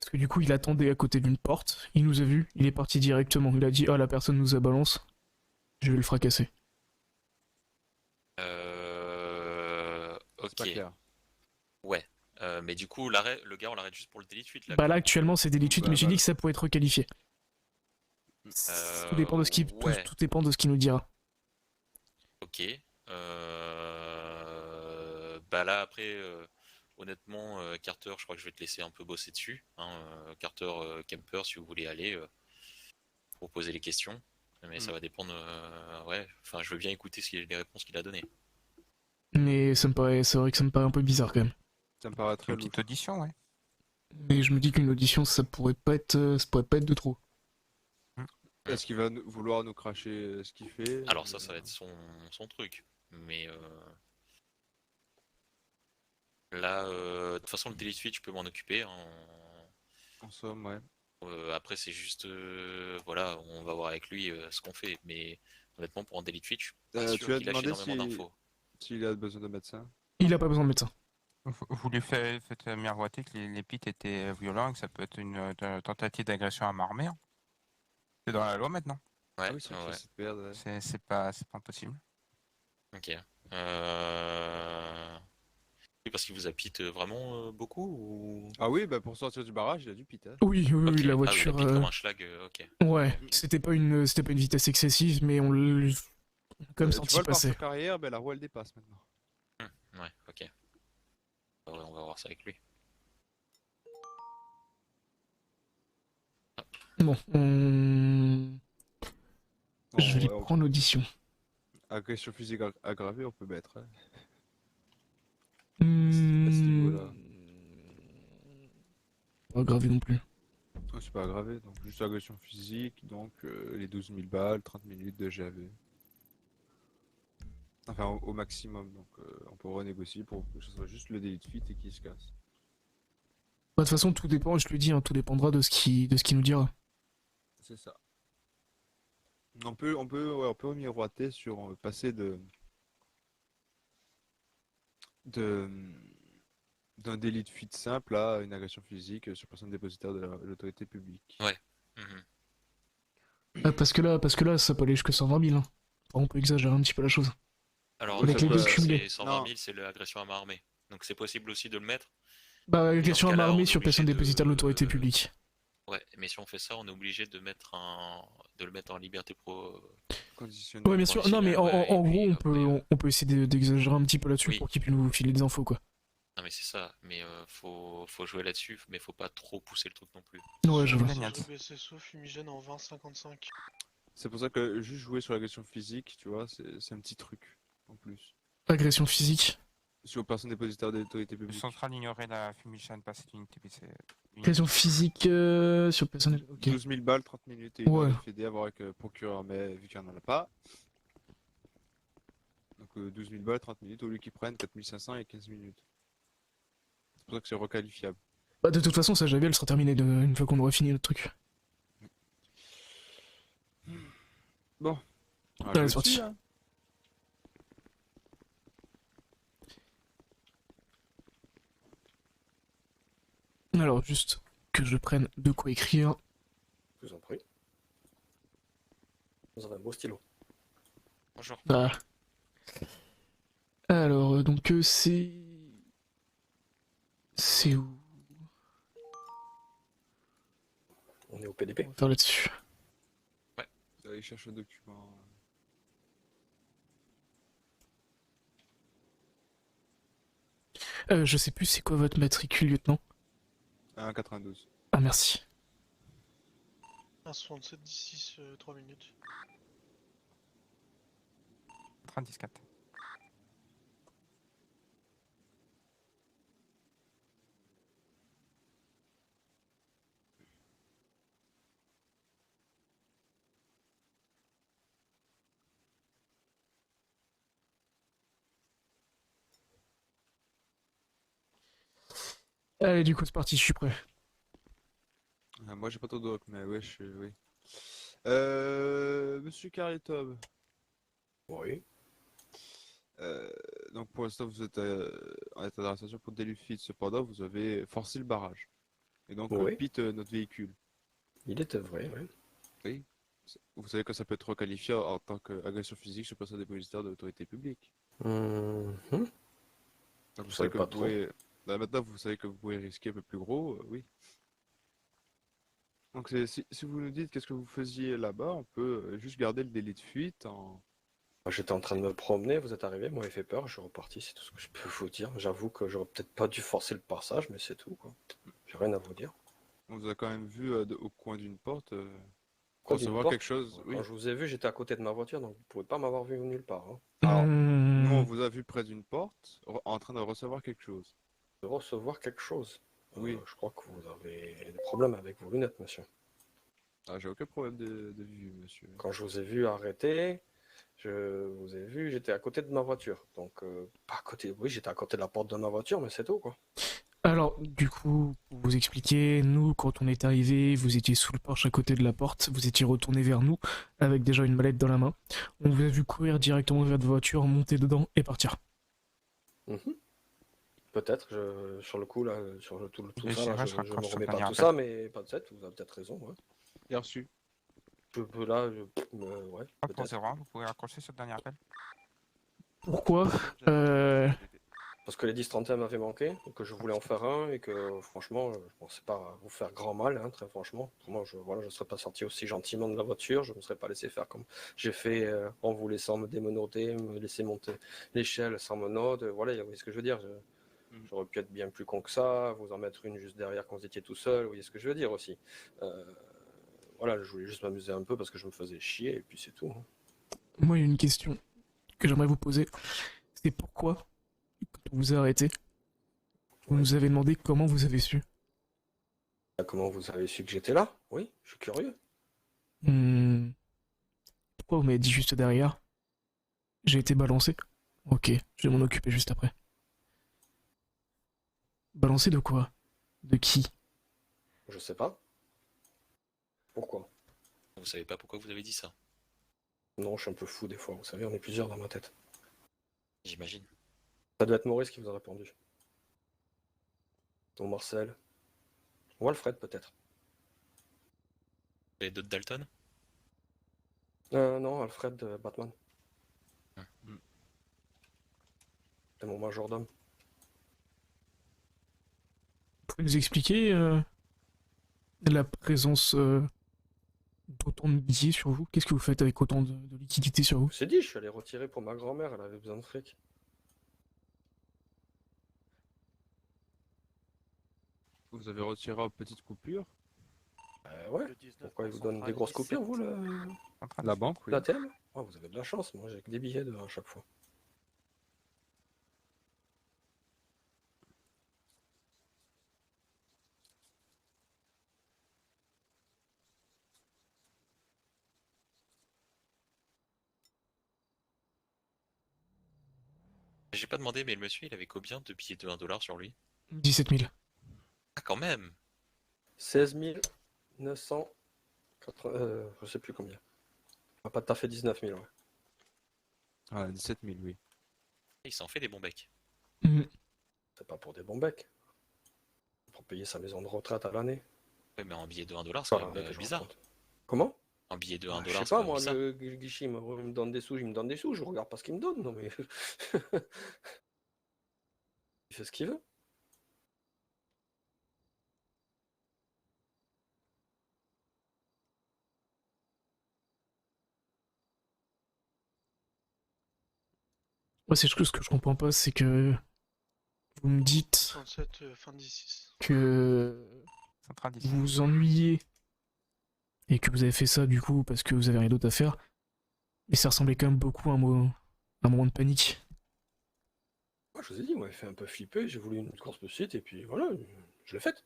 Speaker 2: Parce que du coup, il attendait à côté d'une porte, il nous a vus, il est parti directement. Il a dit « Ah, la personne nous a balance, je vais le fracasser.
Speaker 1: C'est pas
Speaker 6: Ok.
Speaker 1: clair.
Speaker 6: Ouais. Mais du coup, le gars, on l'arrête juste pour le délit de fuite là. »
Speaker 2: Bah là, actuellement, c'est délit de fuite,
Speaker 1: Bah,
Speaker 2: mais j'ai
Speaker 1: voilà.
Speaker 2: dit que ça pouvait être requalifié. Tout dépend de ce qu'il
Speaker 6: ouais.
Speaker 2: tout dépend de ce qu'il nous dira.
Speaker 6: Ok. Bah là après, honnêtement, Carter, je crois que je vais te laisser un peu bosser dessus. Hein, Carter, Kemper, si vous voulez aller pour poser les questions. Mais ça va dépendre. Ouais. Enfin, je veux bien écouter les réponses qu'il a données.
Speaker 2: Mais c'est vrai que ça me paraît un peu bizarre quand même.
Speaker 1: Ça me paraît très
Speaker 3: Une
Speaker 1: louche.
Speaker 3: petite audition, ouais.
Speaker 2: Mais je me dis qu'une audition, ça pourrait pas être de trop.
Speaker 1: Est-ce qu'il va vouloir nous cracher ce qu'il fait?
Speaker 6: Alors ça va être son truc. Mais là, de toute façon, le délit de fuite, je peux m'en occuper. Hein.
Speaker 1: En somme, ouais.
Speaker 6: Après, c'est juste, voilà, on va voir avec lui ce qu'on fait. Mais honnêtement, pour un délit de fuite, je suis pas
Speaker 1: Tu
Speaker 6: sûr
Speaker 1: lui as
Speaker 6: qu'il lâche
Speaker 1: demandé
Speaker 6: énormément d'infos.
Speaker 1: s'il a besoin de médecin?
Speaker 2: Il a pas besoin de médecin.
Speaker 3: Vous lui faites miroiter que les pits étaient violents et que ça peut être une tentative d'agression à main armée. Hein. C'est dans la loi maintenant.
Speaker 6: Ouais,
Speaker 1: Ah oui, c'est vrai
Speaker 6: ouais,
Speaker 1: que cette période, ouais.
Speaker 3: C'est pas impossible.
Speaker 6: ok. Oui, parce qu'il vous a pite vraiment beaucoup ou...
Speaker 1: Ah oui, bah pour sortir du barrage, il a du pit. Hein.
Speaker 2: Oui, oui,
Speaker 6: Ok.
Speaker 2: oui, la
Speaker 6: Ah oui,
Speaker 2: voiture.
Speaker 6: il a pite comme un schlag, ok.
Speaker 2: Ouais, c'était pas une vitesse excessive, mais on l'a quand même
Speaker 1: Tu
Speaker 2: senti
Speaker 1: vois le
Speaker 2: passer.
Speaker 1: pare-feu carrière, ben la roue elle dépasse maintenant.
Speaker 6: Ouais, ok. Ouais, on va voir ça avec lui.
Speaker 2: Bon, je vais lui
Speaker 1: Ouais,
Speaker 2: prendre l'audition.
Speaker 1: agression physique aggravée, on peut mettre. Hein.
Speaker 2: Hmm...
Speaker 1: À ce niveau-là.
Speaker 2: Pas grave non plus.
Speaker 1: Oh, c'est pas aggravé, donc juste agression physique, donc les 12 000 balles, 30 minutes de GAV. Enfin, au maximum, donc on peut renégocier pour que ce soit juste le délit de fuite et qu'il se casse.
Speaker 2: Bah, de toute façon, tout dépend, je te le dis, hein, tout dépendra de ce qu'il nous dira.
Speaker 1: C'est ça. Ouais, on peut miroiter sur passer de, d'un délit de fuite simple à une agression physique sur personne dépositaire de l'autorité publique.
Speaker 6: Ouais. Mhm.
Speaker 2: Ah, parce que là, ça peut aller jusque 120 000. Hein. Enfin, on peut exagérer un petit peu la chose.
Speaker 6: Alors,
Speaker 2: Avec
Speaker 1: les deux
Speaker 2: cumulés.
Speaker 6: c'est 120
Speaker 1: Non.
Speaker 6: 000, c'est l'agression à main armée. Donc c'est possible aussi de le mettre.
Speaker 2: Bah,
Speaker 6: Mais dans
Speaker 2: agression
Speaker 6: ce
Speaker 2: à main
Speaker 6: cas-là, on
Speaker 2: armée
Speaker 6: est
Speaker 2: sur personne
Speaker 6: obligé
Speaker 2: dépositaire de l'autorité publique.
Speaker 6: Ouais, mais si on fait ça, on est obligé de le mettre en liberté
Speaker 1: Conditionnel.
Speaker 2: Ouais, bien sûr. Non, mais
Speaker 6: conditionnelle, ouais,
Speaker 2: en
Speaker 6: et puis
Speaker 2: gros,
Speaker 6: après,
Speaker 2: on peut essayer d'exagérer un petit peu là-dessus
Speaker 6: oui.
Speaker 2: pour qu'il puisse nous filer des infos, quoi.
Speaker 6: Non mais c'est ça, mais faut jouer là-dessus, mais faut pas trop pousser le truc non plus.
Speaker 2: Ouais, je vois.
Speaker 3: Génial.
Speaker 4: BSSO fumigène en 20-55.
Speaker 1: C'est pour ça que juste jouer sur l'agression physique, tu vois, c'est un petit truc en plus.
Speaker 2: Agression physique.
Speaker 1: Sur personne dépositaire de l'autorité
Speaker 3: Le
Speaker 1: publique.
Speaker 3: central ignorait la fumigène pas cette unité,
Speaker 2: Agression physique sur personne. Ok.
Speaker 1: 12 000 balles, 30 minutes et une
Speaker 2: Ouais.
Speaker 1: heure de FD à voir avec procureur, mais vu qu'il n'y en a pas. Donc 12 000 balles, 30 minutes, au lieu qu'ils prennent 4 500 et 15 minutes. C'est pour ça que c'est requalifiable.
Speaker 2: Bah, de toute façon, ça, j'avais, elle sera terminée une fois qu'on aura fini notre truc.
Speaker 1: Bon.
Speaker 2: Allez, c'est parti.
Speaker 1: Hein.
Speaker 2: Alors, juste que je prenne de quoi écrire.
Speaker 5: Je vous en prie. Vous avez un beau stylo.
Speaker 6: Bonjour.
Speaker 2: Ah. Alors, donc, c'est. C'est où?
Speaker 5: On est au PDP.
Speaker 2: On va faire là-dessus.
Speaker 1: Allez chercher le document.
Speaker 2: Je sais plus c'est quoi votre matricule, lieutenant.
Speaker 1: 1,92.
Speaker 2: Ah, merci.
Speaker 4: 1,67 d'ici 3 minutes.
Speaker 3: 34.
Speaker 2: Allez, du coup, c'est parti, je suis prêt.
Speaker 1: Moi j'ai pas trop de doc, mais ouais, oui. Monsieur Carletov.
Speaker 5: Oui.
Speaker 1: Donc pour l'instant vous êtes en état d'arrestation pour délit de fuite. Cependant vous avez forcé le barrage. Et donc
Speaker 5: Oui.
Speaker 1: pite notre véhicule.
Speaker 5: Il est vrai, oui.
Speaker 1: Vous savez que ça peut être requalifié en tant qu'agression physique sur personne dépositaire de l'autorité publique.
Speaker 5: Mhm.
Speaker 1: Donc vous
Speaker 5: Je
Speaker 1: savez
Speaker 5: savais
Speaker 1: que
Speaker 5: pas
Speaker 1: vous
Speaker 5: trop.
Speaker 1: pouvez... Là, maintenant vous savez que vous pouvez risquer un peu plus gros, oui. Donc si vous nous dites qu'est-ce que vous faisiez là-bas, on peut juste garder le délit de fuite
Speaker 5: J'étais en train de me promener, vous êtes arrivé, moi il fait peur, je suis reparti, c'est tout ce que je peux vous dire. J'avoue que j'aurais peut-être pas dû forcer le passage, mais c'est tout, quoi. J'ai rien à vous dire.
Speaker 1: On vous a quand même vu au coin d'une porte
Speaker 5: Quoi, d'une
Speaker 1: recevoir
Speaker 5: porte,
Speaker 1: quelque chose. Oui.
Speaker 5: quand je vous ai vu, j'étais à côté de ma voiture, donc vous pouvez pas m'avoir vu nulle part. Hein.
Speaker 1: Alors, nous, on
Speaker 2: Hmm.
Speaker 1: vous a vu près d'une porte en train de recevoir quelque chose.
Speaker 5: De recevoir quelque chose.
Speaker 1: Oui.
Speaker 5: Je crois que vous avez des problèmes avec vos lunettes, monsieur.
Speaker 1: Ah, j'ai aucun problème de vue, monsieur.
Speaker 5: Quand je vous ai vu arrêter, je vous ai vu, j'étais à côté de ma voiture. Donc, pas à côté, oui, j'étais à côté de la porte de ma voiture, mais c'est tout, quoi.
Speaker 2: Alors, du coup, pour vous expliquer, nous, quand on est arrivé, vous étiez sous le porche à côté de la porte, vous étiez retourné vers nous, avec déjà une mallette dans la main. On vous a vu courir directement vers votre voiture, monter dedans et partir.
Speaker 5: Mhm. Peut-être, sur le coup, là, tout
Speaker 3: Mais
Speaker 5: ça, là,
Speaker 3: je
Speaker 5: je
Speaker 3: raccroche
Speaker 5: me
Speaker 3: sur
Speaker 5: remets
Speaker 3: le
Speaker 5: pas
Speaker 3: dernier
Speaker 5: tout
Speaker 3: appel.
Speaker 5: ça, mais pas de fait, vous avez peut-être raison, ouais.
Speaker 1: Bien reçu.
Speaker 5: Je peux là, ouais,
Speaker 3: Pour
Speaker 5: peut-être.
Speaker 3: 0 vous pouvez raccrocher sur le dernier appel.
Speaker 2: Pourquoi Euh,
Speaker 5: Parce que les 10-31 m'avaient manqué, et que je voulais en faire un, et que franchement, je pensais pas vous faire grand mal, hein, très franchement. Moi, je serais pas sorti aussi gentiment de la voiture, je me serais pas laissé faire comme j'ai fait en vous laissant me démenoter, me laisser monter l'échelle sans menottes. Voilà, vous voyez ce que je veux dire. J'aurais pu être bien plus con que ça, vous en mettre une juste derrière quand vous étiez tout seul, vous voyez ce que je veux dire aussi. Voilà, je voulais juste m'amuser un peu parce que je me faisais chier, et puis c'est tout. Hein.
Speaker 2: Moi, il y a une question que j'aimerais vous poser. C'est pourquoi, quand on vous a arrêté, vous
Speaker 5: Ouais.
Speaker 2: nous avez demandé comment vous avez su.
Speaker 5: Comment vous avez su que j'étais là? Oui, je suis curieux.
Speaker 2: Hmm, Pourquoi vous m'avez dit juste derrière? J'ai été balancé. Ok, je vais m'en occuper juste après. Balancé de quoi? De qui?
Speaker 5: Je sais pas. Pourquoi?
Speaker 6: Vous savez pas pourquoi vous avez dit ça,
Speaker 5: Non, je suis un peu fou des fois, vous savez, on est plusieurs dans ma tête.
Speaker 6: j'imagine.
Speaker 5: Ça doit être Maurice qui vous a répondu. Ou Marcel. Ou Alfred peut-être.
Speaker 6: Vous avez d'autres Dalton?
Speaker 5: Non, Alfred de Batman.
Speaker 6: Hmm.
Speaker 5: C'est mon majordome.
Speaker 2: Vous pouvez nous expliquer la présence d'autant de billets sur vous? Qu'est-ce que vous faites avec autant de liquidités sur vous?
Speaker 5: Je vous ai dit, je suis allé retirer pour ma grand-mère, elle avait besoin de fric.
Speaker 1: Vous avez retiré en petite coupure.
Speaker 5: Ouais. Pourquoi ils vous donnent des grosses coupures, vous,
Speaker 1: La banque, oui.
Speaker 5: l'ATM? Oh, vous avez de la chance, moi j'ai que des billets à chaque fois.
Speaker 6: J'ai pas demandé, mais le monsieur, il avait combien de billets de 1 $ sur lui?
Speaker 2: 17 000.
Speaker 6: Ah, quand même!
Speaker 5: 16 980... je sais plus combien. Ah, pas tout à fait 19 000, ouais.
Speaker 1: Ah, 17 000, oui.
Speaker 6: Il s'en fait des bons becs.
Speaker 2: Hmm.
Speaker 5: C'est pas pour des bons becs. Pour payer sa maison de retraite à l'année.
Speaker 6: Ouais, mais un billet de 1 $, c'est quand
Speaker 5: Voilà,
Speaker 6: même
Speaker 5: que je
Speaker 6: bizarre.
Speaker 5: raconte. Comment?
Speaker 6: Un billet de 1
Speaker 5: Je
Speaker 6: $,
Speaker 5: sais
Speaker 6: c'est
Speaker 5: pas,
Speaker 6: quand même
Speaker 5: moi,
Speaker 6: bizarre.
Speaker 5: le guichet, il me donne des sous, il me donne des sous, je regarde pas ce qu'il me donne, non mais... il fait ce qu'il veut.
Speaker 2: Moi, c'est ce que je comprends pas, c'est que vous me dites
Speaker 4: 37, fin 16.
Speaker 2: que
Speaker 3: Central
Speaker 2: vous vous ennuyez et que vous avez fait ça du coup parce que vous avez rien d'autre à faire. Mais ça ressemblait quand même beaucoup à un moment de panique.
Speaker 5: Moi, je vous ai dit, moi, il fait un peu flipper, j'ai voulu une course de suite, et puis voilà, je l'ai faite.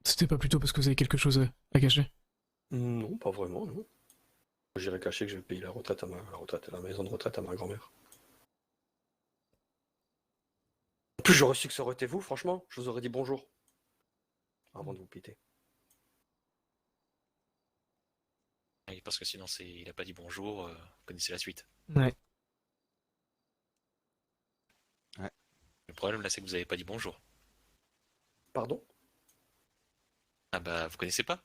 Speaker 2: C'était pas plutôt parce que vous avez quelque chose à cacher?
Speaker 5: Non, pas vraiment, non. J'irai cacher que je vais payer la retraite la maison de retraite à ma grand-mère. En plus, j'aurais su que ça aurait été vous, franchement, je vous aurais dit bonjour. Avant de vous péter.
Speaker 6: Oui, parce que sinon, il a pas dit bonjour, vous connaissez la suite.
Speaker 2: Ouais.
Speaker 6: Le problème, là, c'est que vous avez pas dit bonjour.
Speaker 5: Pardon?
Speaker 6: Ah bah, vous connaissez pas?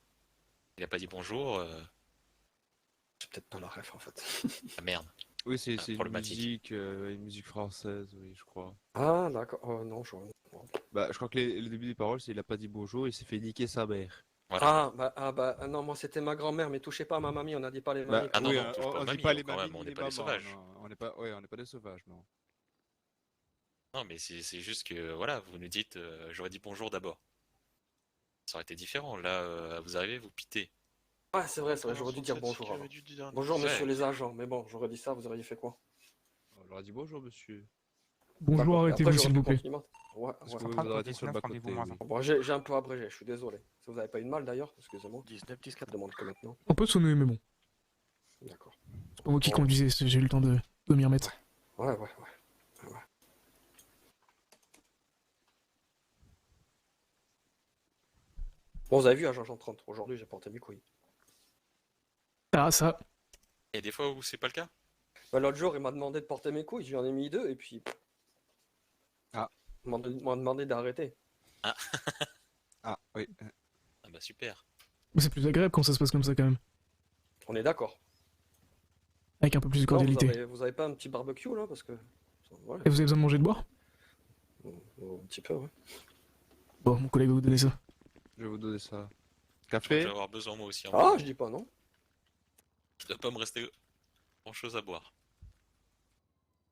Speaker 6: Il a pas dit bonjour,
Speaker 5: J'ai peut-être pas la ref, en fait.
Speaker 6: ah merde.
Speaker 1: Oui, c'est
Speaker 6: Ah,
Speaker 1: une
Speaker 6: problématique.
Speaker 1: une musique française, oui, je crois.
Speaker 5: Ah, d'accord, oh non, je...
Speaker 1: Bah, je crois que le début des paroles, c'est il a pas dit bonjour, il s'est fait niquer sa mère.
Speaker 6: Voilà.
Speaker 5: Non, moi c'était ma grand-mère, mais touchez pas à ma mamie, on a dit pas les
Speaker 1: Bah,
Speaker 5: mamies.
Speaker 6: Ah non,
Speaker 1: oui,
Speaker 6: non, touche pas aux
Speaker 1: on dit
Speaker 6: mamies,
Speaker 1: pas
Speaker 6: hein,
Speaker 1: les
Speaker 6: quand
Speaker 1: mamies
Speaker 6: même, on
Speaker 1: ni
Speaker 6: n'est
Speaker 1: les
Speaker 6: pas des
Speaker 1: mamans.
Speaker 6: sauvages.
Speaker 1: Non. On n'est pas, ouais, on n'est pas des sauvages, non.
Speaker 6: Non, mais c'est juste que, voilà, vous nous dites, j'aurais dit bonjour d'abord. Ça aurait été différent. Là, vous arrivez, vous pitez.
Speaker 5: Ah, c'est vrai, j'aurais dû dire
Speaker 4: 167,
Speaker 5: bonjour.
Speaker 4: qui avait
Speaker 5: alors.
Speaker 4: dû dire dernier.
Speaker 5: Bonjour,
Speaker 6: Ouais.
Speaker 5: messieurs les agents, mais bon, j'aurais dit ça, vous auriez fait quoi?
Speaker 1: On leur a dit bonjour, monsieur.
Speaker 2: Bonjour,
Speaker 5: D'accord, et
Speaker 2: arrêtez-vous
Speaker 5: après,
Speaker 2: s'il
Speaker 5: j'aurais
Speaker 2: vous
Speaker 5: pu
Speaker 2: plaît.
Speaker 5: continuer. Ouais,
Speaker 1: Parce
Speaker 5: ouais.
Speaker 1: que vous vous arrêtez sur le
Speaker 3: 39,
Speaker 1: bas-côté,
Speaker 3: rendez-vous moins
Speaker 1: oui.
Speaker 5: Bon, j'ai un peu abrégé, je suis désolé. Si vous avez pas eu de mal d'ailleurs, excusez-moi.
Speaker 7: 19, 10,
Speaker 5: Je
Speaker 7: 4.
Speaker 5: demande que maintenant.
Speaker 2: Un peu sonné, mais bon.
Speaker 5: D'accord.
Speaker 2: C'est pas moi qui
Speaker 5: Bon.
Speaker 2: conduisais, j'ai eu le temps de m'y remettre.
Speaker 5: Ouais. Bon, vous avez vu, agent 30, aujourd'hui j'ai porté mes couilles.
Speaker 2: Ah, ça.
Speaker 6: Et des fois où c'est pas le cas?
Speaker 5: Bah, l'autre jour, il m'a demandé de porter mes couilles, j'en ai mis 2, et puis.
Speaker 1: Ah.
Speaker 5: Il m'a demandé d'arrêter.
Speaker 1: Ah, oui.
Speaker 6: Ah bah super.
Speaker 2: Mais c'est plus agréable quand ça se passe comme ça quand même.
Speaker 5: On est d'accord.
Speaker 2: Avec un peu plus de
Speaker 5: Non,
Speaker 2: cordialité.
Speaker 5: vous avez pas un petit barbecue là? Parce que. Ouais,
Speaker 2: Et vous avez besoin de manger et de boire?
Speaker 5: un petit peu, ouais.
Speaker 2: Bon, mon collègue va vous donner ça.
Speaker 1: Je vais vous donner ça.
Speaker 6: Je
Speaker 1: Café?
Speaker 6: vais avoir besoin moi aussi.
Speaker 5: Ah, je dis pas non.
Speaker 6: Il doit pas me rester grand chose à boire.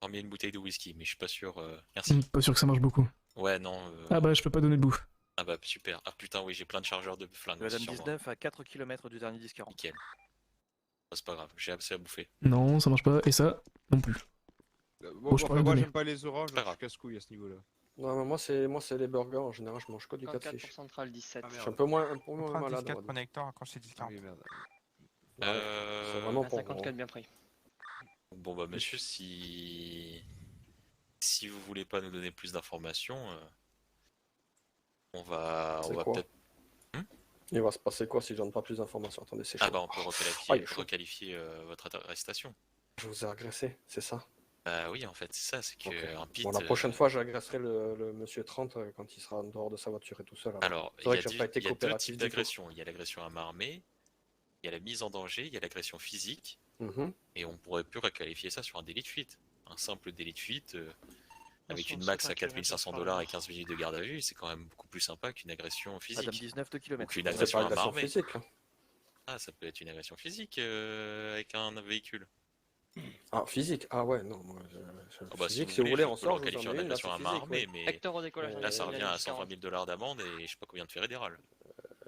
Speaker 6: Hormis une bouteille de whisky, mais je suis pas sûr. Merci.
Speaker 2: Pas sûr que ça marche beaucoup.
Speaker 6: Ouais, non.
Speaker 2: Ah bah, je peux pas donner de bouffe.
Speaker 6: Ah bah super. Ah putain, oui, j'ai plein de chargeurs de flingue
Speaker 7: Madame
Speaker 6: aussi sur moi.
Speaker 7: 19 à 4 km du dernier 10-40.
Speaker 6: Nickel. Bah, c'est pas grave, j'ai assez à bouffer.
Speaker 2: Non, ça marche pas. Et ça, non plus.
Speaker 1: Bon,
Speaker 2: je
Speaker 1: enfin,
Speaker 2: pourrais
Speaker 1: moi,
Speaker 2: donner.
Speaker 1: j'aime pas les oranges,
Speaker 6: Pas
Speaker 1: donc je
Speaker 6: grave.
Speaker 1: suis casse-couille à ce niveau-là.
Speaker 5: Non, mais moi c'est les burgers en général, je mange que du 4
Speaker 8: 34
Speaker 5: fiches.
Speaker 8: pour Central 17.
Speaker 1: Ah,
Speaker 5: Je
Speaker 1: merde.
Speaker 5: suis un peu moins malade.
Speaker 3: 34
Speaker 5: on va dire.
Speaker 3: connecteurs quand c'est
Speaker 1: Ah
Speaker 3: 10-40.
Speaker 1: oui, merde.
Speaker 5: Ouais, c'est vraiment
Speaker 8: À
Speaker 5: pour
Speaker 8: 54 bien pris.
Speaker 6: Bon bah monsieur, si vous voulez pas nous donner plus d'informations, on va
Speaker 5: C'est quoi
Speaker 6: peut-être.
Speaker 5: Il va se passer quoi si je donne pas plus d'informations? Attendez, c'est chaud.
Speaker 6: Ah bah on peut
Speaker 5: Ah, il est chaud.
Speaker 6: requalifier votre arrestation.
Speaker 5: Je vous ai agressé, c'est ça?
Speaker 6: Bah oui, en fait, c'est ça, c'est que
Speaker 5: Ok.
Speaker 6: un pit.
Speaker 5: Bon, la prochaine fois, j'agresserai le monsieur 30 quand il sera en dehors de sa voiture et tout seul.
Speaker 6: Alors,
Speaker 5: C'est vrai
Speaker 6: il
Speaker 5: que
Speaker 6: y
Speaker 5: j'ai
Speaker 6: a,
Speaker 5: pas été
Speaker 6: il y a deux
Speaker 5: coopératif
Speaker 6: types
Speaker 5: du tout.
Speaker 6: d'agression. Il y a l'agression à main armée, il y a la mise en danger, il y a l'agression physique,
Speaker 5: Mhm.
Speaker 6: et on pourrait plus requalifier ça sur un délit de fuite. Un simple délit de fuite avec
Speaker 4: Sur
Speaker 6: une
Speaker 4: le
Speaker 6: max à
Speaker 4: 105
Speaker 6: $4 500 et 15 minutes de garde à vue, c'est quand même beaucoup plus sympa qu'une agression
Speaker 7: Madame
Speaker 6: physique.
Speaker 7: 19 de
Speaker 6: Ou
Speaker 7: km.
Speaker 6: qu'une
Speaker 5: C'est
Speaker 6: agression
Speaker 5: pas
Speaker 6: à main
Speaker 5: agression
Speaker 6: armée.
Speaker 5: physique, là.
Speaker 6: Ah, ça peut être une agression physique avec un véhicule.
Speaker 5: Ah, physique? Ah ouais, non, moi,
Speaker 6: Ah bah,
Speaker 5: physique,
Speaker 6: si
Speaker 5: si vous voulez,
Speaker 6: je
Speaker 5: on
Speaker 6: peux
Speaker 5: sort,
Speaker 6: le
Speaker 5: je vous en
Speaker 6: requalifier en
Speaker 5: mets une, là,
Speaker 6: agression
Speaker 5: c'est
Speaker 6: à main
Speaker 5: physique,
Speaker 6: armée,
Speaker 5: oui.
Speaker 6: mais
Speaker 8: Hector au décollage.
Speaker 6: là ça
Speaker 8: dans
Speaker 6: revient à
Speaker 8: la
Speaker 6: 120 000 $ d'amende et je sais pas combien de fédéral.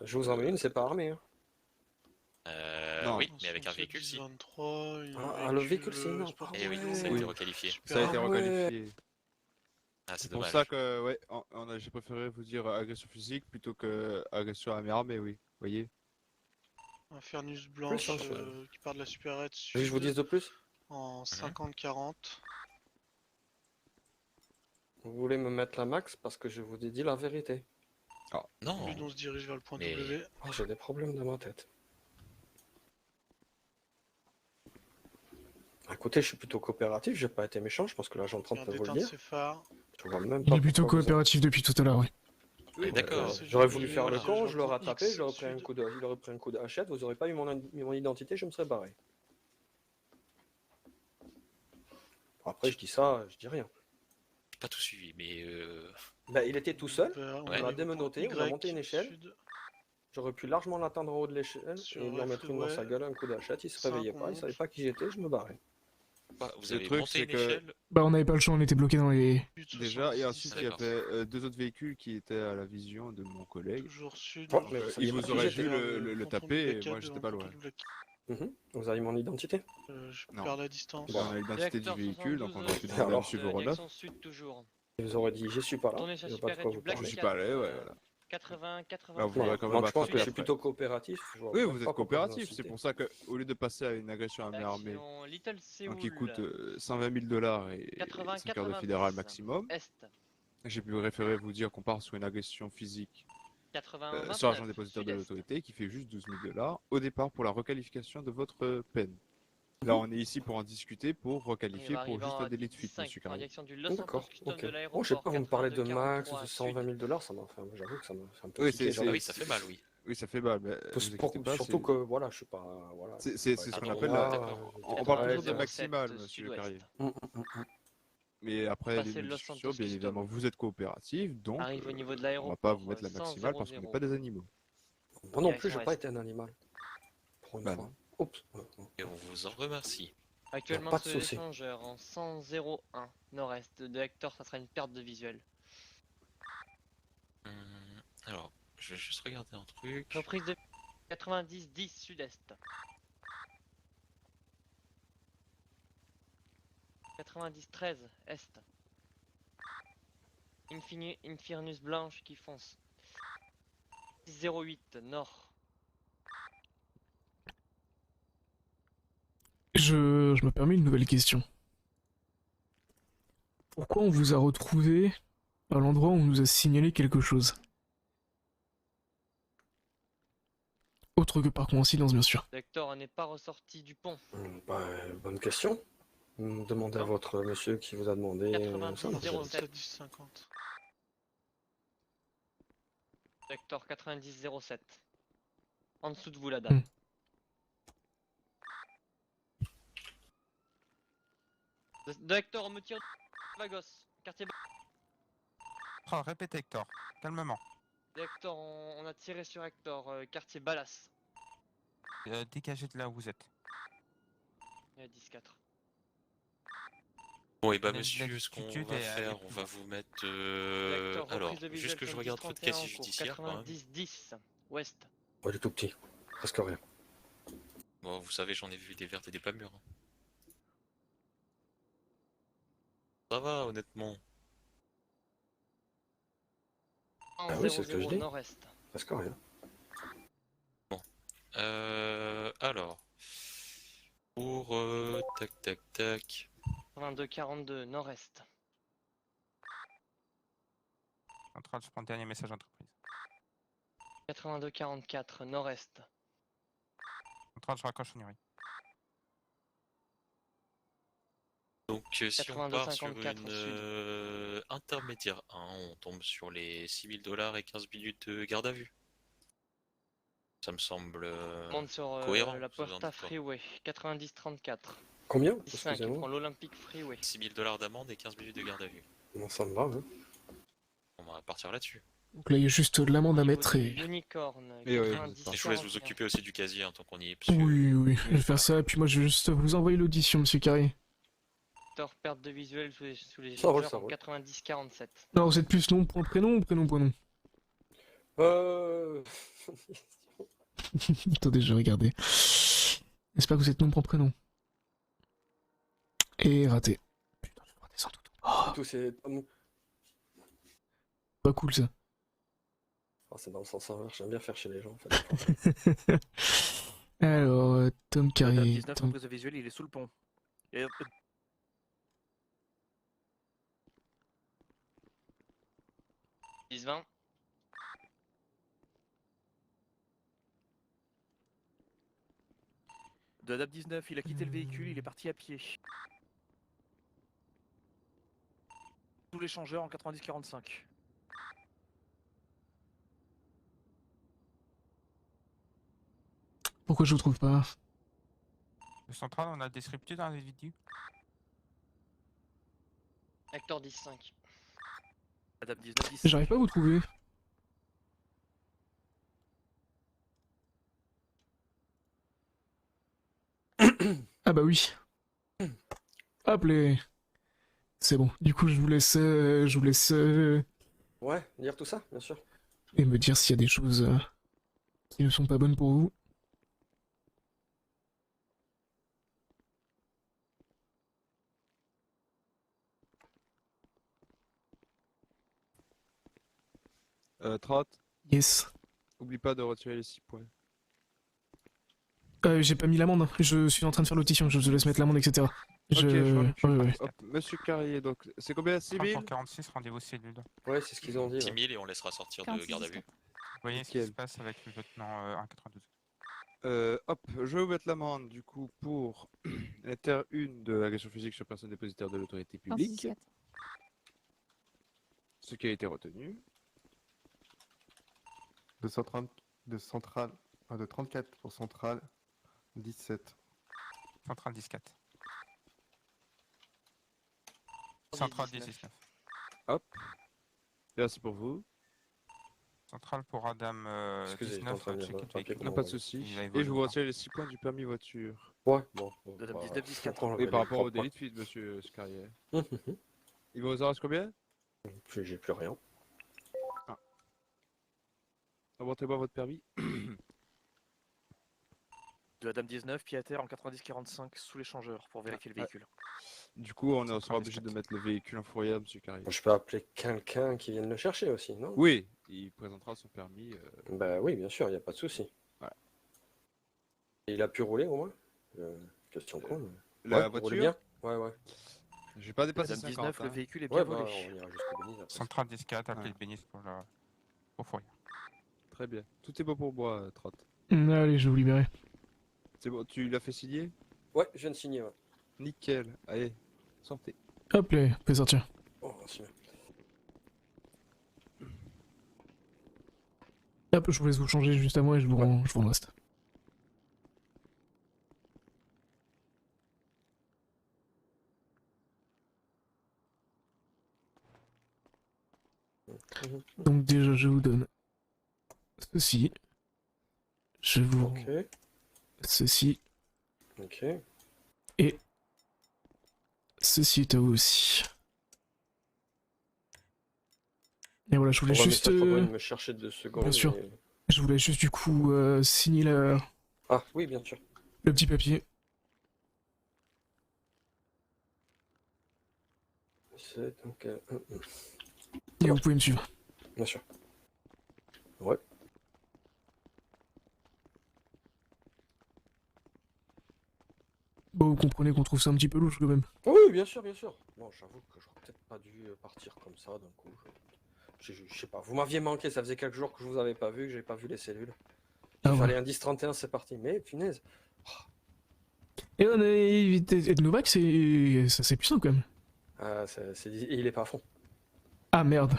Speaker 5: Je vous en mets une, c'est pas armé, hein.
Speaker 1: Non.
Speaker 6: Oui, mais avec un véhicule, si.
Speaker 4: 23,
Speaker 5: Ah, le véhicule, c'est énorme.
Speaker 4: sport.
Speaker 6: Et oui,
Speaker 5: Ouais.
Speaker 6: ça a
Speaker 1: Oui.
Speaker 6: été requalifié.
Speaker 1: Ça a été
Speaker 5: Ah ouais.
Speaker 1: requalifié.
Speaker 6: Ah, c'est
Speaker 1: C'est pour
Speaker 6: dommage.
Speaker 1: ça que, ouais, j'ai préféré vous dire agression physique plutôt que agression à main armée, oui. Vous voyez?
Speaker 4: Un Fernus blanche
Speaker 5: Plus, hein,
Speaker 4: qui part de la supérette
Speaker 5: Vous voulez que je vous dise
Speaker 4: sud
Speaker 5: de plus?
Speaker 4: en 50-40.
Speaker 5: Vous voulez me mettre la max parce que je vous ai dit la vérité.
Speaker 6: Non,
Speaker 4: Plus on se dirige vers le point
Speaker 6: Mais-
Speaker 4: W.
Speaker 5: Ah, j'ai des problèmes dans ma tête. Écoutez, je suis plutôt coopératif, j'ai pas été méchant, je pense que l'agent 30
Speaker 4: Garde
Speaker 5: peut vous le
Speaker 4: d'éteindre
Speaker 5: dire.
Speaker 4: ses phares.
Speaker 5: Je vois même
Speaker 2: Il
Speaker 5: pas
Speaker 2: est plutôt
Speaker 5: pourquoi vous
Speaker 2: coopératif depuis tout à l'heure, oui.
Speaker 6: mais d'accord.
Speaker 4: c'est
Speaker 5: J'aurais
Speaker 4: juste
Speaker 5: voulu
Speaker 4: que
Speaker 5: faire le
Speaker 4: voilà,
Speaker 5: con,
Speaker 4: je
Speaker 5: je l'aurais
Speaker 4: reprends
Speaker 5: rattrapé,
Speaker 4: X
Speaker 5: il aurait pris un coup de hachette, vous aurez pas eu mon identité, je me serais barré. Après, je dis ça, je dis rien.
Speaker 6: J'ai pas tout suivi, mais
Speaker 5: Bah, il était tout seul,
Speaker 4: On
Speaker 6: Ouais.
Speaker 5: on l'a
Speaker 4: arrive au
Speaker 5: démenotté,
Speaker 4: point
Speaker 5: on a
Speaker 4: Y,
Speaker 5: monté une échelle.
Speaker 4: sud,
Speaker 5: J'aurais pu largement l'attendre en haut de l'échelle
Speaker 4: Sur
Speaker 5: et lui en mettre une dans sa
Speaker 4: Freeway,
Speaker 5: gueule, un coup de hachette, il se réveillait pas, il
Speaker 4: 50.
Speaker 5: savait pas qui j'étais, je me barrais.
Speaker 6: vous
Speaker 1: Le
Speaker 6: avez
Speaker 1: truc,
Speaker 6: monté
Speaker 1: c'est
Speaker 6: une
Speaker 1: que-
Speaker 6: échelle.
Speaker 2: Bah, on n'avait pas le choix, on était bloqué dans les.
Speaker 4: sud,
Speaker 1: Déjà, et
Speaker 4: 70,
Speaker 1: ensuite, il y
Speaker 6: D'accord.
Speaker 1: avait deux autres véhicules qui étaient à la vision de mon collègue.
Speaker 4: toujours sud.
Speaker 5: Ouais, mais vous
Speaker 1: Il
Speaker 5: saviez pas
Speaker 1: vous
Speaker 5: qui
Speaker 1: aurait
Speaker 5: j'étais.
Speaker 1: dû le taper et
Speaker 4: Contour
Speaker 1: moi
Speaker 4: du
Speaker 1: j'étais
Speaker 4: Black-
Speaker 1: pas
Speaker 4: devant
Speaker 1: loin.
Speaker 4: le Black-
Speaker 5: Vous avez mon identité?
Speaker 4: Je
Speaker 1: Non.
Speaker 4: perds la distance.
Speaker 1: On a l'identité du
Speaker 8: Réacteur
Speaker 1: véhicule, donc on a
Speaker 8: 72,
Speaker 1: pu demander à
Speaker 5: Alors.
Speaker 1: M. Voronov.
Speaker 8: direction sud toujours.
Speaker 5: Il vous aurait dit, je suis pas là,
Speaker 8: Tournez
Speaker 5: je
Speaker 8: sur
Speaker 5: sais pas de
Speaker 8: Super
Speaker 5: quoi
Speaker 8: du
Speaker 5: vous
Speaker 8: Black
Speaker 1: Je
Speaker 5: parlez.
Speaker 1: suis pas allé, ouais, voilà.
Speaker 8: 80, 80.
Speaker 1: Là, vous m'aurez quand même
Speaker 5: Donc je pense
Speaker 1: attrapé
Speaker 5: que je suis
Speaker 1: après.
Speaker 5: plutôt coopératif. je vois
Speaker 1: Oui,
Speaker 5: même
Speaker 1: vous
Speaker 5: pas
Speaker 1: êtes
Speaker 5: pourquoi vous
Speaker 1: coopératif, c'est
Speaker 5: incitez.
Speaker 1: pour ça qu'au lieu de passer à une agression à main armée,
Speaker 8: Action Little Séoul.
Speaker 1: qui coûte 120 000 $ et
Speaker 8: 80,
Speaker 1: 5 heures de
Speaker 8: 90.
Speaker 1: fédéral maximum,
Speaker 8: Est.
Speaker 1: j'ai pu préférer vous dire qu'on part sur une agression physique
Speaker 8: 80,
Speaker 1: sur l'agent dépositaire de l'autorité qui fait juste 12 000 $ au départ pour la requalification de votre peine. Là, on est ici pour en discuter, pour requalifier pour juste un délit de fuite, monsieur
Speaker 8: En
Speaker 1: Carrier.
Speaker 8: direction du Los Santos
Speaker 5: D'accord,
Speaker 8: Custom
Speaker 5: ok.
Speaker 8: de
Speaker 5: Bon,
Speaker 8: l'aéroport.
Speaker 5: je sais pas, vous me parlez de
Speaker 8: 82,
Speaker 5: max,
Speaker 8: 43
Speaker 5: de
Speaker 8: sud.
Speaker 5: 120 000 $, ça m'a fait, j'avoue que ça me fait un peu
Speaker 1: Oui,
Speaker 5: tiquer,
Speaker 1: c'est-
Speaker 6: Ah
Speaker 5: j'avoue.
Speaker 6: oui, ça fait mal, oui.
Speaker 1: Oui, ça fait mal, mais vous inquiétez pas,
Speaker 5: Surtout
Speaker 1: c'est-
Speaker 5: que, voilà, je suis pas, voilà.
Speaker 1: c'est ce
Speaker 6: Ah,
Speaker 1: qu'on
Speaker 6: non,
Speaker 1: appelle
Speaker 6: là,
Speaker 1: la...
Speaker 6: d'accord.
Speaker 1: On parle toujours de
Speaker 8: 87
Speaker 1: maximal, monsieur
Speaker 8: sud-ouest.
Speaker 1: Carrier.
Speaker 5: Hum, hum.
Speaker 1: Mais après
Speaker 8: Passer
Speaker 1: les
Speaker 8: le Los
Speaker 1: discussions,
Speaker 8: Santos
Speaker 1: bien
Speaker 8: Custom.
Speaker 1: évidemment, vous êtes coopératif, donc
Speaker 8: Arrive au niveau de
Speaker 1: on va
Speaker 8: l'aéroport.
Speaker 1: pas vous mettre la
Speaker 8: 100,
Speaker 1: maximale parce qu'on n'est
Speaker 8: 00.
Speaker 1: pas des animaux.
Speaker 5: Moi non plus,
Speaker 8: Direction
Speaker 5: j'ai pas
Speaker 8: est.
Speaker 5: été un animal. Pour une
Speaker 1: Bah
Speaker 5: fois.
Speaker 1: non.
Speaker 5: Oups.
Speaker 6: Et on vous en remercie.
Speaker 8: Actuellement
Speaker 5: pas de
Speaker 8: sur
Speaker 5: souci.
Speaker 8: l'échangeur en 100-01 nord-est de Hector, ça sera une perte de visuel.
Speaker 6: Alors, je vais juste regarder un truc.
Speaker 8: Reprise de 90-10 sud-est. 90-13 est. Infirnus blanche qui fonce. 08 nord.
Speaker 2: Je me permets une nouvelle question. Pourquoi on vous a retrouvé à l'endroit où on nous a signalé quelque chose? Autre que par coïncidence, bien sûr.
Speaker 8: Hector n'est pas ressorti du pont.
Speaker 5: Bah, bonne question. Demandez à
Speaker 8: Non.
Speaker 5: votre monsieur qui vous a demandé.
Speaker 8: 90,
Speaker 5: ça, moi, je-
Speaker 8: 07.
Speaker 4: 10 50.
Speaker 8: Hector 90-07. En dessous de vous la dame. De Hector, on me tire Vagos. Quartier
Speaker 3: Oh, répétez, Hector. Calmement.
Speaker 8: de Hector, on a tiré sur Hector, quartier Ballas.
Speaker 3: Dégagez de là où vous êtes.
Speaker 8: 10-4.
Speaker 6: Bon, et bah,
Speaker 3: La
Speaker 6: monsieur, ce qu'on
Speaker 3: latitude
Speaker 6: va
Speaker 3: est
Speaker 6: faire,
Speaker 3: avec
Speaker 6: on
Speaker 3: vous.
Speaker 6: va vous mettre.
Speaker 8: Hector,
Speaker 6: Alors,
Speaker 8: reprise de visuel
Speaker 6: juste que je
Speaker 8: sur le
Speaker 6: regarde votre
Speaker 8: 10-31
Speaker 6: casier
Speaker 8: en cours.
Speaker 6: judiciaire quand même.
Speaker 8: 90-10 ouest.
Speaker 5: Ouais, il est tout petit. Presque rien.
Speaker 6: Bon, vous savez, j'en ai vu des vertes et des pas mûres. Ça va, honnêtement.
Speaker 5: Ah oui, c'est ce que je
Speaker 8: 0-0
Speaker 5: dis.
Speaker 8: nord-est.
Speaker 5: Presque rien.
Speaker 6: Alors. Pour. Tac, tac, tac.
Speaker 8: 22-42 nord-est.
Speaker 3: Central, je prends le dernier message entreprise.
Speaker 8: 82-44 nord-est.
Speaker 3: Central, je raccroche une urine.
Speaker 6: Donc, si on part sur
Speaker 8: 82-54
Speaker 6: une
Speaker 8: sud.
Speaker 6: intermédiaire 1, on tombe sur les $6 000 et 15 minutes de garde à vue. Ça me semble
Speaker 8: Monte sur
Speaker 6: cohérent.
Speaker 8: la
Speaker 6: vous en
Speaker 8: Puerta
Speaker 6: dites quoi
Speaker 8: Freeway. 90-34.
Speaker 5: Combien?
Speaker 8: 15 qui prend
Speaker 5: Excusez-moi.
Speaker 8: l'Olympic Freeway.
Speaker 6: $6 000 d'amende et 15 minutes de garde à vue.
Speaker 5: Bon, ça me va, hein.
Speaker 6: On va partir là-dessus.
Speaker 2: Donc là, il y a juste de l'amende à mettre et...
Speaker 8: Unicorn.
Speaker 1: Et ouais,
Speaker 8: 90
Speaker 6: Et je vous laisse vous
Speaker 8: 41.
Speaker 6: occuper aussi du casier tant qu'on y est. Parce que-
Speaker 2: Oui, je vais faire ça, et puis moi je vais juste vous envoyer l'audition, monsieur Carré.
Speaker 8: Hector, perte de visuel sous les
Speaker 5: Ça roule,
Speaker 8: chargeurs
Speaker 5: ça
Speaker 8: en
Speaker 5: roule.
Speaker 8: 90-47.
Speaker 2: Non, vous êtes plus nom, point, prénom ou prénom, point, nom? Attendez, je vais regarder. J'espère que vous êtes nom, point, prénom. Et raté. Putain, je vais rater sans doute. Oh,
Speaker 5: Tout c'est.
Speaker 2: pas cool ça.
Speaker 5: Oh, c'est dans le sens inverse, j'aime bien faire chez les gens en fait.
Speaker 2: Alors, Tom
Speaker 7: Madame
Speaker 2: Carré.
Speaker 7: 19
Speaker 2: Tom...
Speaker 7: reprise de visuel, il est sous le pont. Et,
Speaker 8: 10-20.
Speaker 7: de DAP 19, il a quitté le véhicule, il est parti à pied. Sous l'échangeur en 90-45.
Speaker 2: Pourquoi je vous trouve pas?
Speaker 3: Le central, on a des descriptif dans les vidéos.
Speaker 8: Hector 10-5.
Speaker 7: Madame 19, 10.
Speaker 2: J'arrive pas à vous trouver. Ah bah oui. Hop les... C'est bon. Du coup, je vous laisse...
Speaker 5: Ouais, lire tout ça, bien sûr.
Speaker 2: et me dire s'il y a des choses qui ne sont pas bonnes pour vous.
Speaker 1: Trot,
Speaker 2: Yes.
Speaker 1: oublie pas de retirer les 6 points.
Speaker 2: J'ai pas mis l'amende. Je suis en train de faire l'audition. Je te laisse mettre l'amende, etc.
Speaker 1: Ok, je m'en occupe.
Speaker 2: Ouais, ouais.
Speaker 1: Hop, monsieur Carrier, donc c'est combien 6 000?
Speaker 3: 46, rendez-vous cellule. Vous
Speaker 5: Ouais, c'est ce qu'ils ont dit.
Speaker 6: 10
Speaker 5: Ouais.
Speaker 6: 000 et on laissera sortir de garde à vue.
Speaker 3: voyez ce qui
Speaker 1: Nickel.
Speaker 3: se passe avec le lieutenant 192.
Speaker 1: Hop, je vais vous mettre l'amende du coup pour l'inter 1 de l'agression physique sur personne dépositaire de l'autorité publique, ce qui a été retenu.
Speaker 9: De 34 pour centrale, 17.
Speaker 3: Central 14. Central 19.
Speaker 1: Hop, merci pour vous.
Speaker 3: Centrale pour Adam
Speaker 5: Excusez, j'étais en
Speaker 3: 19,
Speaker 5: train de lire
Speaker 3: checker
Speaker 5: le
Speaker 3: le
Speaker 5: papier
Speaker 3: véhicule.
Speaker 5: pour
Speaker 1: Non, pas de
Speaker 5: m'envoyer.
Speaker 1: souci.
Speaker 3: Il a
Speaker 1: Et
Speaker 3: évolué
Speaker 1: je vous
Speaker 3: encore.
Speaker 1: retire les 6 points du permis voiture.
Speaker 5: Ouais, bon.
Speaker 7: De Dame
Speaker 5: bah,
Speaker 7: 19, 10,
Speaker 5: je comprends,
Speaker 1: Oui,
Speaker 5: j'avais
Speaker 1: par
Speaker 5: les
Speaker 1: rapport au
Speaker 5: 3 points.
Speaker 1: délit de fuite, monsieur Scarrier.
Speaker 5: Mhm.
Speaker 1: Il vous en reste combien?
Speaker 5: J'ai plus rien.
Speaker 1: Apportez-moi votre permis.
Speaker 7: De Dame 19, pied à terre en 90-45 sous l'échangeur pour vérifier le véhicule.
Speaker 1: Du coup, on sera obligé de mettre le véhicule en fourrière, monsieur Carrier.
Speaker 5: Je peux appeler quelqu'un qui vienne le chercher aussi, non?
Speaker 1: Oui, il présentera son permis.
Speaker 5: Bah oui, bien sûr, il n'y a pas de souci.
Speaker 1: Ouais.
Speaker 5: Et il a pu rouler au moins? Question con.
Speaker 1: La
Speaker 5: Ouais, vous roulez
Speaker 1: voiture,
Speaker 5: bien? Ouais.
Speaker 1: je vais pas dépasser
Speaker 7: Dame
Speaker 1: 50.
Speaker 7: 19, le
Speaker 1: hein.
Speaker 7: véhicule est bien
Speaker 5: Ouais, bah
Speaker 7: volé.
Speaker 5: on ira jusqu'au Bénis après.
Speaker 3: Centrale 10-4, appelez
Speaker 1: Ouais.
Speaker 3: le bénis pour fourrière.
Speaker 1: Très bien. Tout est beau pour moi, Trot.
Speaker 2: Allez, je vais vous libérer.
Speaker 1: C'est bon, tu l'as fait signer?
Speaker 5: Ouais, je viens de signer, ouais.
Speaker 1: Nickel. Allez, sortez.
Speaker 2: Hop là, vous pouvez sortir.
Speaker 5: Oh, merci.
Speaker 2: Hop, je vous laisse vous changer juste à moi et je vous rends le reste. Donc déjà, je vous donne ceci. Je vous rends
Speaker 5: Ok,
Speaker 2: ceci.
Speaker 5: ok.
Speaker 2: Ceci est à vous aussi. Et voilà, je voulais
Speaker 5: On va
Speaker 2: juste...
Speaker 5: mettre ça, faudrait me chercher 2 secondes.
Speaker 2: bien sûr.
Speaker 5: et-
Speaker 2: Je voulais juste du coup signer le
Speaker 5: Ah, oui, bien sûr.
Speaker 2: petit papier.
Speaker 5: C'est donc...
Speaker 2: Et vous pouvez me suivre.
Speaker 5: Bien sûr. Ouais.
Speaker 2: Bon, vous comprenez qu'on trouve ça un petit peu louche quand même.
Speaker 5: Oui, bien sûr, bien sûr. Bon, j'avoue que j'aurais peut-être pas dû partir comme ça d'un coup. Je sais pas, vous m'aviez manqué, ça faisait quelques jours que je vous avais pas vu, que j'avais pas vu les cellules. Il
Speaker 2: Ah
Speaker 5: fallait
Speaker 2: ouais.
Speaker 5: un 10-31, c'est parti. Mais punaise.
Speaker 2: Et on est Novak, c'est puissant quand même.
Speaker 5: Ah, il est pas à fond.
Speaker 2: Ah merde.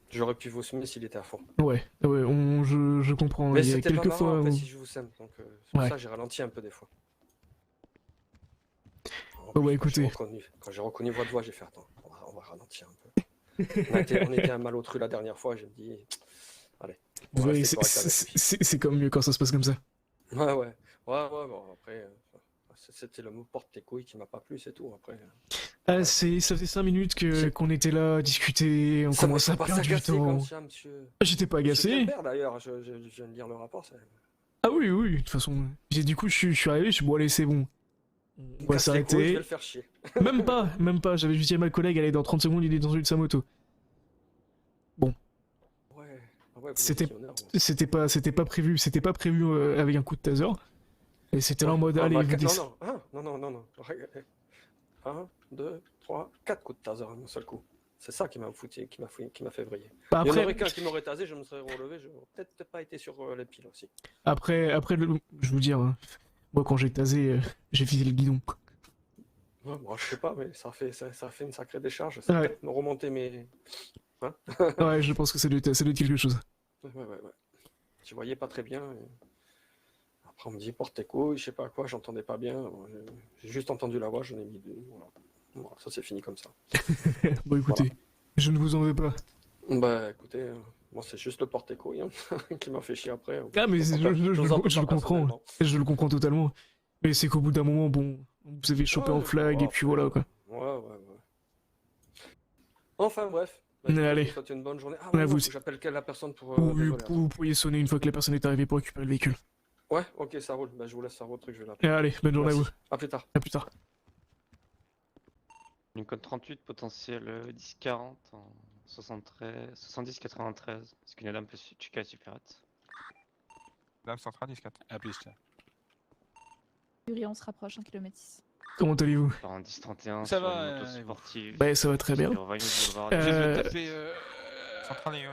Speaker 5: J'aurais pu vous semer s'il était à fond.
Speaker 2: Ouais, je comprends.
Speaker 5: Mais
Speaker 2: Il y a
Speaker 5: c'était pas
Speaker 2: quelques
Speaker 5: marrant
Speaker 2: fois
Speaker 5: après
Speaker 2: où...
Speaker 5: si je vous sème, donc c'est pour
Speaker 2: Ouais.
Speaker 5: ça que j'ai ralenti un peu des fois. En
Speaker 2: Bon, bah,
Speaker 5: plus,
Speaker 2: écoutez.
Speaker 5: quand j'ai reconnu votre voix, j'ai fait attends, on va ralentir un peu. On était à Malotru la dernière fois, j'ai dit allez. on va
Speaker 2: Ouais,
Speaker 5: rester correct avec lui.
Speaker 2: c'est comme mieux quand ça se passe comme ça.
Speaker 5: Ouais, bon après, c'était le mot porte tes couilles qui m'a pas plu, c'est tout. Après,
Speaker 2: Ah, ça faisait 5 minutes qu'on était là à discuter, on
Speaker 5: ça
Speaker 2: commençait à
Speaker 5: pas
Speaker 2: perdre du
Speaker 5: s'agacer
Speaker 2: temps.
Speaker 5: comme ça, monsieur.
Speaker 2: J'étais pas
Speaker 5: Monsieur
Speaker 2: agacé.
Speaker 5: Quimper, d'ailleurs, je viens de lire le rapport.
Speaker 2: Ah oui, de toute façon. Du coup, je suis arrivé, je suis bon, allez, c'est bon. On va
Speaker 5: Casse les couilles, je
Speaker 2: s'arrêter.
Speaker 5: vais le faire chier.
Speaker 2: Même pas. J'avais juste dit à ma collègue, allez, dans 30 secondes, il est dans une de sa moto.
Speaker 5: Ouais, vous êtes
Speaker 2: C'était-
Speaker 5: visionnaire, vous.
Speaker 2: C'était pas prévu avec un coup de taser. Et c'était là en mode,
Speaker 5: Ah,
Speaker 2: allez,
Speaker 5: bah,
Speaker 2: vous
Speaker 5: non. 1, 2, 3, 4 coups de taser d'un seul coup. C'est ça qui m'a foutu, qui m'a fait vriller.
Speaker 2: Bah,
Speaker 5: Il y en aurait
Speaker 2: après,
Speaker 5: qu'un qui m'aurait tasé, je me serais relevé, je peut-être pas été sur les piles aussi.
Speaker 2: après, je vous dire, hein, moi quand j'ai tasé, j'ai visé le guidon.
Speaker 5: Ouais, moi je sais pas, mais ça fait une sacrée décharge. Ça
Speaker 2: Ouais.
Speaker 5: peut-être me remonter mes.
Speaker 2: Ouais, je pense que ça doit être quelque chose.
Speaker 5: Ouais. Je voyais pas très bien. et Après on me dit porte tes couilles, je sais pas quoi, j'entendais pas bien. Bon, j'ai juste entendu la voix, j'en ai mis 2. Voilà, ça c'est fini comme ça.
Speaker 2: Bon, écoutez, je ne vous en veux pas.
Speaker 5: Bah écoutez, moi c'est juste le porte tes couilles hein, qui m'a fait chier après.
Speaker 2: Ah, mais
Speaker 5: vous
Speaker 2: je
Speaker 5: en veux
Speaker 2: le
Speaker 5: pas
Speaker 2: comprends.
Speaker 5: personnellement.
Speaker 2: Je le comprends totalement. Mais c'est qu'au bout d'un moment, bon, vous avez chopé en flag et puis voilà quoi.
Speaker 5: Ouais. Enfin bref.
Speaker 2: Allez.
Speaker 5: Je vous souhaite une bonne journée. Ah
Speaker 2: Ouais,
Speaker 5: ouais,
Speaker 2: vous
Speaker 5: non,
Speaker 2: aussi.
Speaker 5: j'appelle quelle la personne pour.
Speaker 2: Vous,
Speaker 5: désolé,
Speaker 2: vous pourriez sonner une fois que la personne est arrivée pour récupérer le véhicule.
Speaker 5: Ouais, ok, ça roule. Bah, je vous laisse faire votre truc, je vais l'appeler.
Speaker 2: Allez, bonne journée à vous.
Speaker 5: Merci. À plus tard.
Speaker 2: À plus tard.
Speaker 8: Lincoln 38, potentiel 10-40 en 70-93. Est-ce qu'une dame peut checker la supérette?
Speaker 3: Dame centrale 10-4.
Speaker 10: À plus.
Speaker 11: On se rapproche, 1 km 6.
Speaker 2: Comment allez-vous?
Speaker 8: Par un 10-31
Speaker 10: Ça
Speaker 8: sur
Speaker 10: va,
Speaker 8: une moto
Speaker 10: et vous
Speaker 8: sportive.
Speaker 2: Bah, ça va très bien.
Speaker 8: sur Vinewood Boulevard.
Speaker 10: Je viens de
Speaker 2: Euh,
Speaker 10: taper.
Speaker 3: Centrale et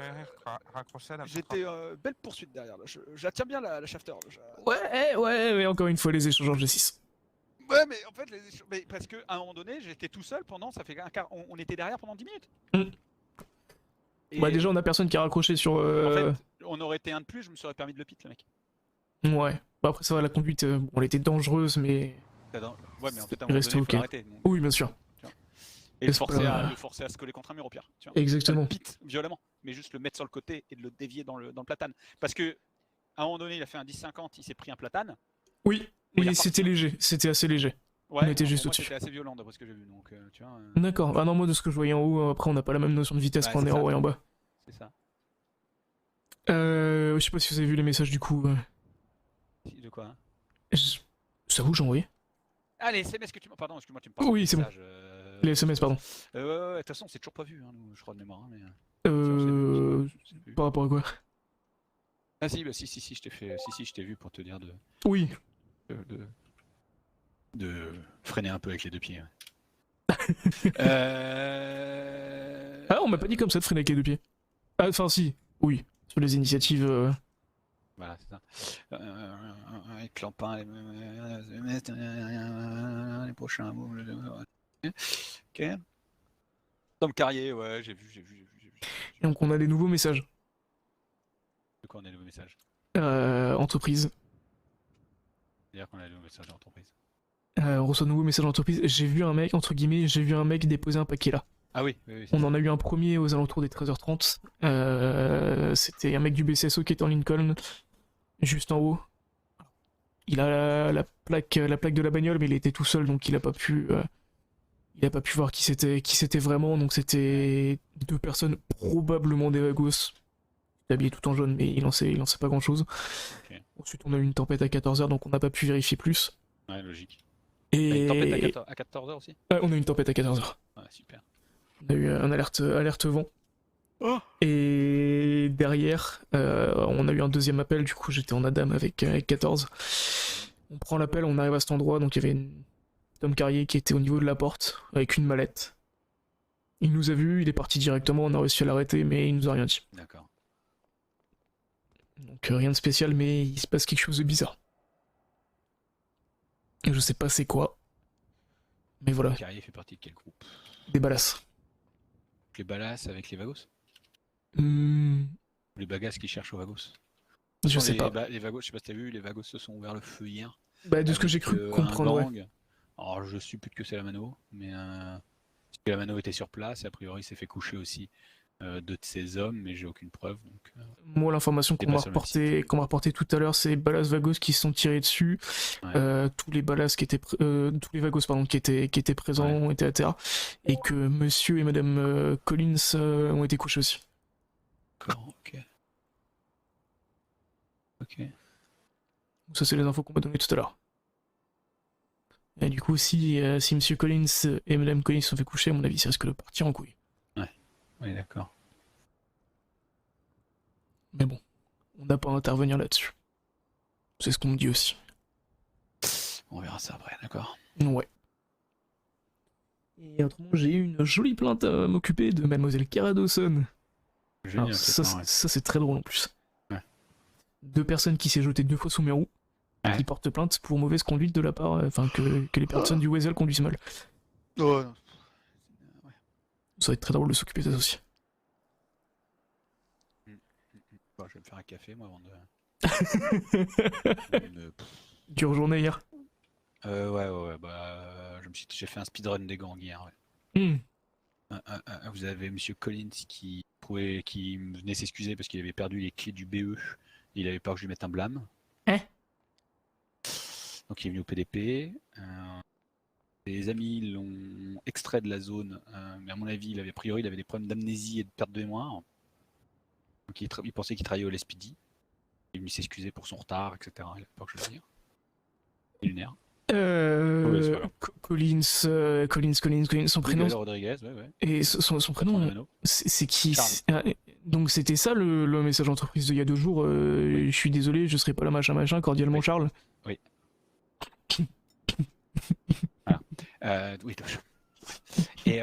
Speaker 3: raccroché à Dame
Speaker 10: J'étais
Speaker 3: centrale.
Speaker 10: belle poursuite derrière. Là. Je la tiens bien la shafter. Là.
Speaker 2: Ouais, mais encore une fois, les échangeurs G6.
Speaker 10: Ouais, mais en fait, parce qu'à un moment donné, j'étais tout seul pendant. Ça fait un quart. On était derrière pendant 10 minutes. Et
Speaker 2: Bah, déjà, on a personne qui a raccroché sur.
Speaker 10: en fait, on aurait été un de plus, je me serais permis de le pit, le mec.
Speaker 2: Ouais. Bah, après, ça va, la conduite, bon, elle était dangereuse, mais.
Speaker 10: Ouais, mais en fait, à un moment
Speaker 2: Restez
Speaker 10: donné, il
Speaker 2: ok.
Speaker 10: faut arrêter. Donc,
Speaker 2: Oui, bien sûr.
Speaker 10: et le
Speaker 2: c'est
Speaker 10: forcer,
Speaker 2: pas-
Speaker 10: le forcer à se coller contre un mur au pire. Tu vois.
Speaker 2: Exactement.
Speaker 10: Le pit violemment. mais juste le mettre sur le côté et de le dévier dans le platane. Parce que à un moment donné, il a fait un 10-50, il s'est pris un platane.
Speaker 2: Oui,
Speaker 10: Et il est
Speaker 2: oui, c'était
Speaker 10: reparti.
Speaker 2: léger, c'était assez léger.
Speaker 10: Ouais,
Speaker 2: On était
Speaker 10: non,
Speaker 2: juste
Speaker 10: pour moi,
Speaker 2: au-dessus.
Speaker 10: c'était assez violent d'après ce que j'ai vu. Donc, tu vois,
Speaker 2: D'accord, ah non, moi de ce que je voyais en haut, après on n'a pas la même notion de vitesse
Speaker 10: Ouais,
Speaker 2: quand on
Speaker 10: c'est
Speaker 2: est en
Speaker 10: ça.
Speaker 2: haut et en bas.
Speaker 10: c'est ça.
Speaker 2: Je sais pas si vous avez vu les messages du coup.
Speaker 10: De quoi hein
Speaker 2: C'est à vous que j'ai envoyé?
Speaker 10: Ah, les SMS que tu m'as. Pardon, excuse-moi, tu me parles.
Speaker 2: Oui,
Speaker 10: de
Speaker 2: c'est bon.
Speaker 10: messages,
Speaker 2: Les SMS, pardon.
Speaker 10: Ouais, de toute façon, c'est toujours pas vu, hein, nous, je crois de mémoire. Hein, mais... c'est vu.
Speaker 2: Par rapport à quoi?
Speaker 10: Ah si, bah si, je t'ai fait, si, je t'ai vu pour te dire
Speaker 2: Oui.
Speaker 10: de freiner un peu avec les deux pieds.
Speaker 2: Ah, on m'a pas dit comme ça de freiner avec les deux pieds. Ah, enfin, si, oui. Sur les initiatives.
Speaker 10: Voilà, c'est ça. Les clampins, les prochains mots. Ok. Tom Carrier, ouais, j'ai vu.
Speaker 2: Donc, on a des nouveaux messages.
Speaker 10: De quoi on a des nouveaux messages?
Speaker 2: Entreprise.
Speaker 10: C'est-à-dire qu'on a des nouveaux messages d'entreprise.
Speaker 2: On reçoit de nouveaux messages d'entreprise. J'ai vu un mec, entre guillemets, déposer un paquet là.
Speaker 10: Ah oui, c'est
Speaker 2: On
Speaker 10: ça.
Speaker 2: en a eu un premier aux alentours des 13h30. C'était un mec du BCSO qui était en Lincoln, juste en haut. Il a la plaque de la bagnole, mais il était tout seul, donc il a pas pu voir qui c'était vraiment. Donc c'était deux personnes probablement des Vagos. Il est habillé tout en jaune, mais il en sait pas grand chose.
Speaker 10: Ok.
Speaker 2: Ensuite, on a eu une tempête à 14h, donc on n'a pas pu vérifier plus.
Speaker 10: Ouais, logique.
Speaker 2: Et
Speaker 10: Une tempête à 14h aussi?
Speaker 2: On a eu une tempête à 14h.
Speaker 10: Ouais, super.
Speaker 2: On a eu un alerte vent.
Speaker 10: Oh.
Speaker 2: Et derrière, on a eu un deuxième appel. Du coup, j'étais en Adam avec 14. On prend l'appel, on arrive à cet endroit. Donc, il y avait Tom Carrier qui était au niveau de la porte avec une mallette. Il nous a vus, il est parti directement. On a réussi à l'arrêter, mais il nous a rien dit.
Speaker 10: D'accord.
Speaker 2: Donc, rien de spécial, mais il se passe quelque chose de bizarre. Je sais pas c'est quoi. Mais voilà,
Speaker 10: Carrier fait partie de quel groupe?
Speaker 2: des balasses.
Speaker 10: Les balasses avec les Vagos?
Speaker 2: Hmm,
Speaker 10: Ou les bagasses qui cherchent aux Vagos?
Speaker 2: je sais pas.
Speaker 10: Les Vagos, je sais pas si t'as vu, les Vagos se sont ouverts le feu hier.
Speaker 2: Bah, de ce que j'ai
Speaker 10: avec,
Speaker 2: cru
Speaker 10: un
Speaker 2: comprendre, ouais.
Speaker 10: gang. Alors je suppute que c'est la mano, mais parce que la mano était sur place et a priori il s'est fait coucher aussi deux de ses hommes, mais j'ai aucune preuve. Donc,
Speaker 2: Moi, l'information
Speaker 10: C'est
Speaker 2: qu'on
Speaker 10: pas
Speaker 2: m'a
Speaker 10: sur le site.
Speaker 2: reporté tout à l'heure, c'est Balas Vagos qui se sont tirés dessus.
Speaker 10: Ouais.
Speaker 2: Tous les Balas tous les Vagos pardon, qui étaient présents étaient à terre, et que Monsieur et Madame Collins ont été couchés aussi.
Speaker 10: D'accord, ok. Ok.
Speaker 2: Ça, c'est les infos qu'on m'a données tout à l'heure. Et du coup, si Monsieur Collins et Madame Collins se sont fait coucher, à mon avis, ça risque de partir en couille.
Speaker 10: Oui, d'accord.
Speaker 2: Mais bon, on n'a pas à intervenir là-dessus. C'est ce qu'on me dit aussi.
Speaker 10: On verra ça après, d'accord.
Speaker 2: Ouais. Et autrement, j'ai eu une jolie plainte à m'occuper de Mademoiselle Cara Dawson.
Speaker 10: Génial,
Speaker 2: Alors,
Speaker 10: c'est
Speaker 2: ça,
Speaker 10: pas
Speaker 2: ça, c'est très drôle en plus.
Speaker 10: Ouais.
Speaker 2: Deux personnes qui s'est jetées 2 fois sous mes roues,
Speaker 10: Ouais.
Speaker 2: qui portent plainte pour mauvaise conduite de la part, enfin que les personnes du Weasel conduisent mal.
Speaker 10: Oh, non.
Speaker 2: Ça va être très drôle de s'occuper de ça aussi.
Speaker 10: Bon, je vais me faire un café moi avant de.
Speaker 2: Dure journée hier.
Speaker 10: Ouais, bah j'ai fait un speedrun des gangs hier. Ouais. Vous avez Monsieur Collins qui venait s'excuser parce qu'il avait perdu les clés du BE. Il avait peur que je lui mette un blâme. Donc il est venu au PDP. Les amis l'ont extrait de la zone, mais à mon avis, a priori, il avait des problèmes d'amnésie et de perte de mémoire. Donc il pensait qu'il travaillait au LSPD. Il est venu s'excuser pour son retard, etc. Il avait peur que je le dise. Il est lunaire.
Speaker 2: Collins, son prénom.
Speaker 10: Miguel Rodriguez, ouais.
Speaker 2: Et son prénom, c'est qui? Donc c'était ça le message d'entreprise d'il y a 2 jours. Je suis désolé, je serai pas là, machin, cordialement
Speaker 10: Oui.
Speaker 2: Charles.
Speaker 10: Oui. Oui, dommage. Et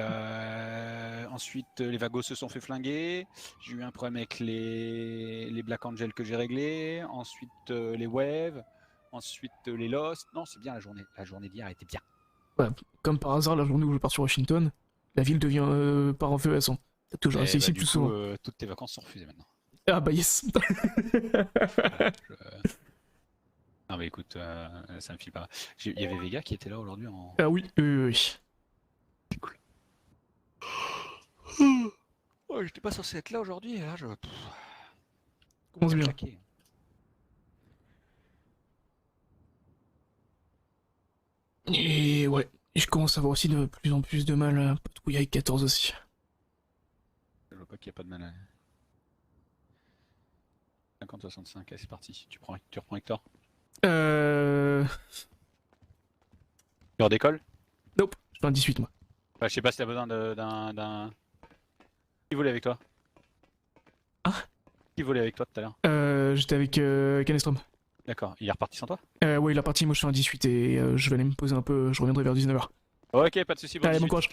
Speaker 10: ensuite, les Vagos se sont fait flinguer. J'ai eu un problème avec les Black Angels que j'ai réglés. Ensuite, les Waves. Ensuite, les Lost. Non, c'est bien la journée. La journée d'hier était bien.
Speaker 2: Ouais, comme par hasard, la journée où je pars sur Washington, la ville devient part en feu à 100. Peut-être que j'aurais essayé ici plus souvent.
Speaker 10: Toutes tes vacances sont refusées maintenant.
Speaker 2: Ah bah yes.
Speaker 10: Non mais écoute, ça me file pas. Il y avait Vega qui était là aujourd'hui en.
Speaker 2: Ah oui.
Speaker 10: C'est cool. Oh, j'étais pas censé être là aujourd'hui, et là je.
Speaker 2: Commence bien.
Speaker 10: Claqué.
Speaker 2: Et ouais, je commence à avoir aussi de plus en plus de mal à patrouiller avec 14 aussi.
Speaker 10: Je vois pas qu'il y a pas de mal à. 50-65, allez c'est parti. Tu reprends Hector. Tu redécolles?
Speaker 2: Nope, je fais un 18 moi.
Speaker 10: Bah, je sais pas si t'as besoin d'un. Qui volait avec toi?
Speaker 2: Ah?
Speaker 10: Qui volait avec toi tout à l'heure?
Speaker 2: J'étais avec Canestrom.
Speaker 10: D'accord, il est reparti sans toi?
Speaker 2: Ouais, il est parti, moi je fais un 18 et je vais aller me poser un peu, je reviendrai vers 19h.
Speaker 10: Ok, pas de soucis.
Speaker 2: Allez, bon courage.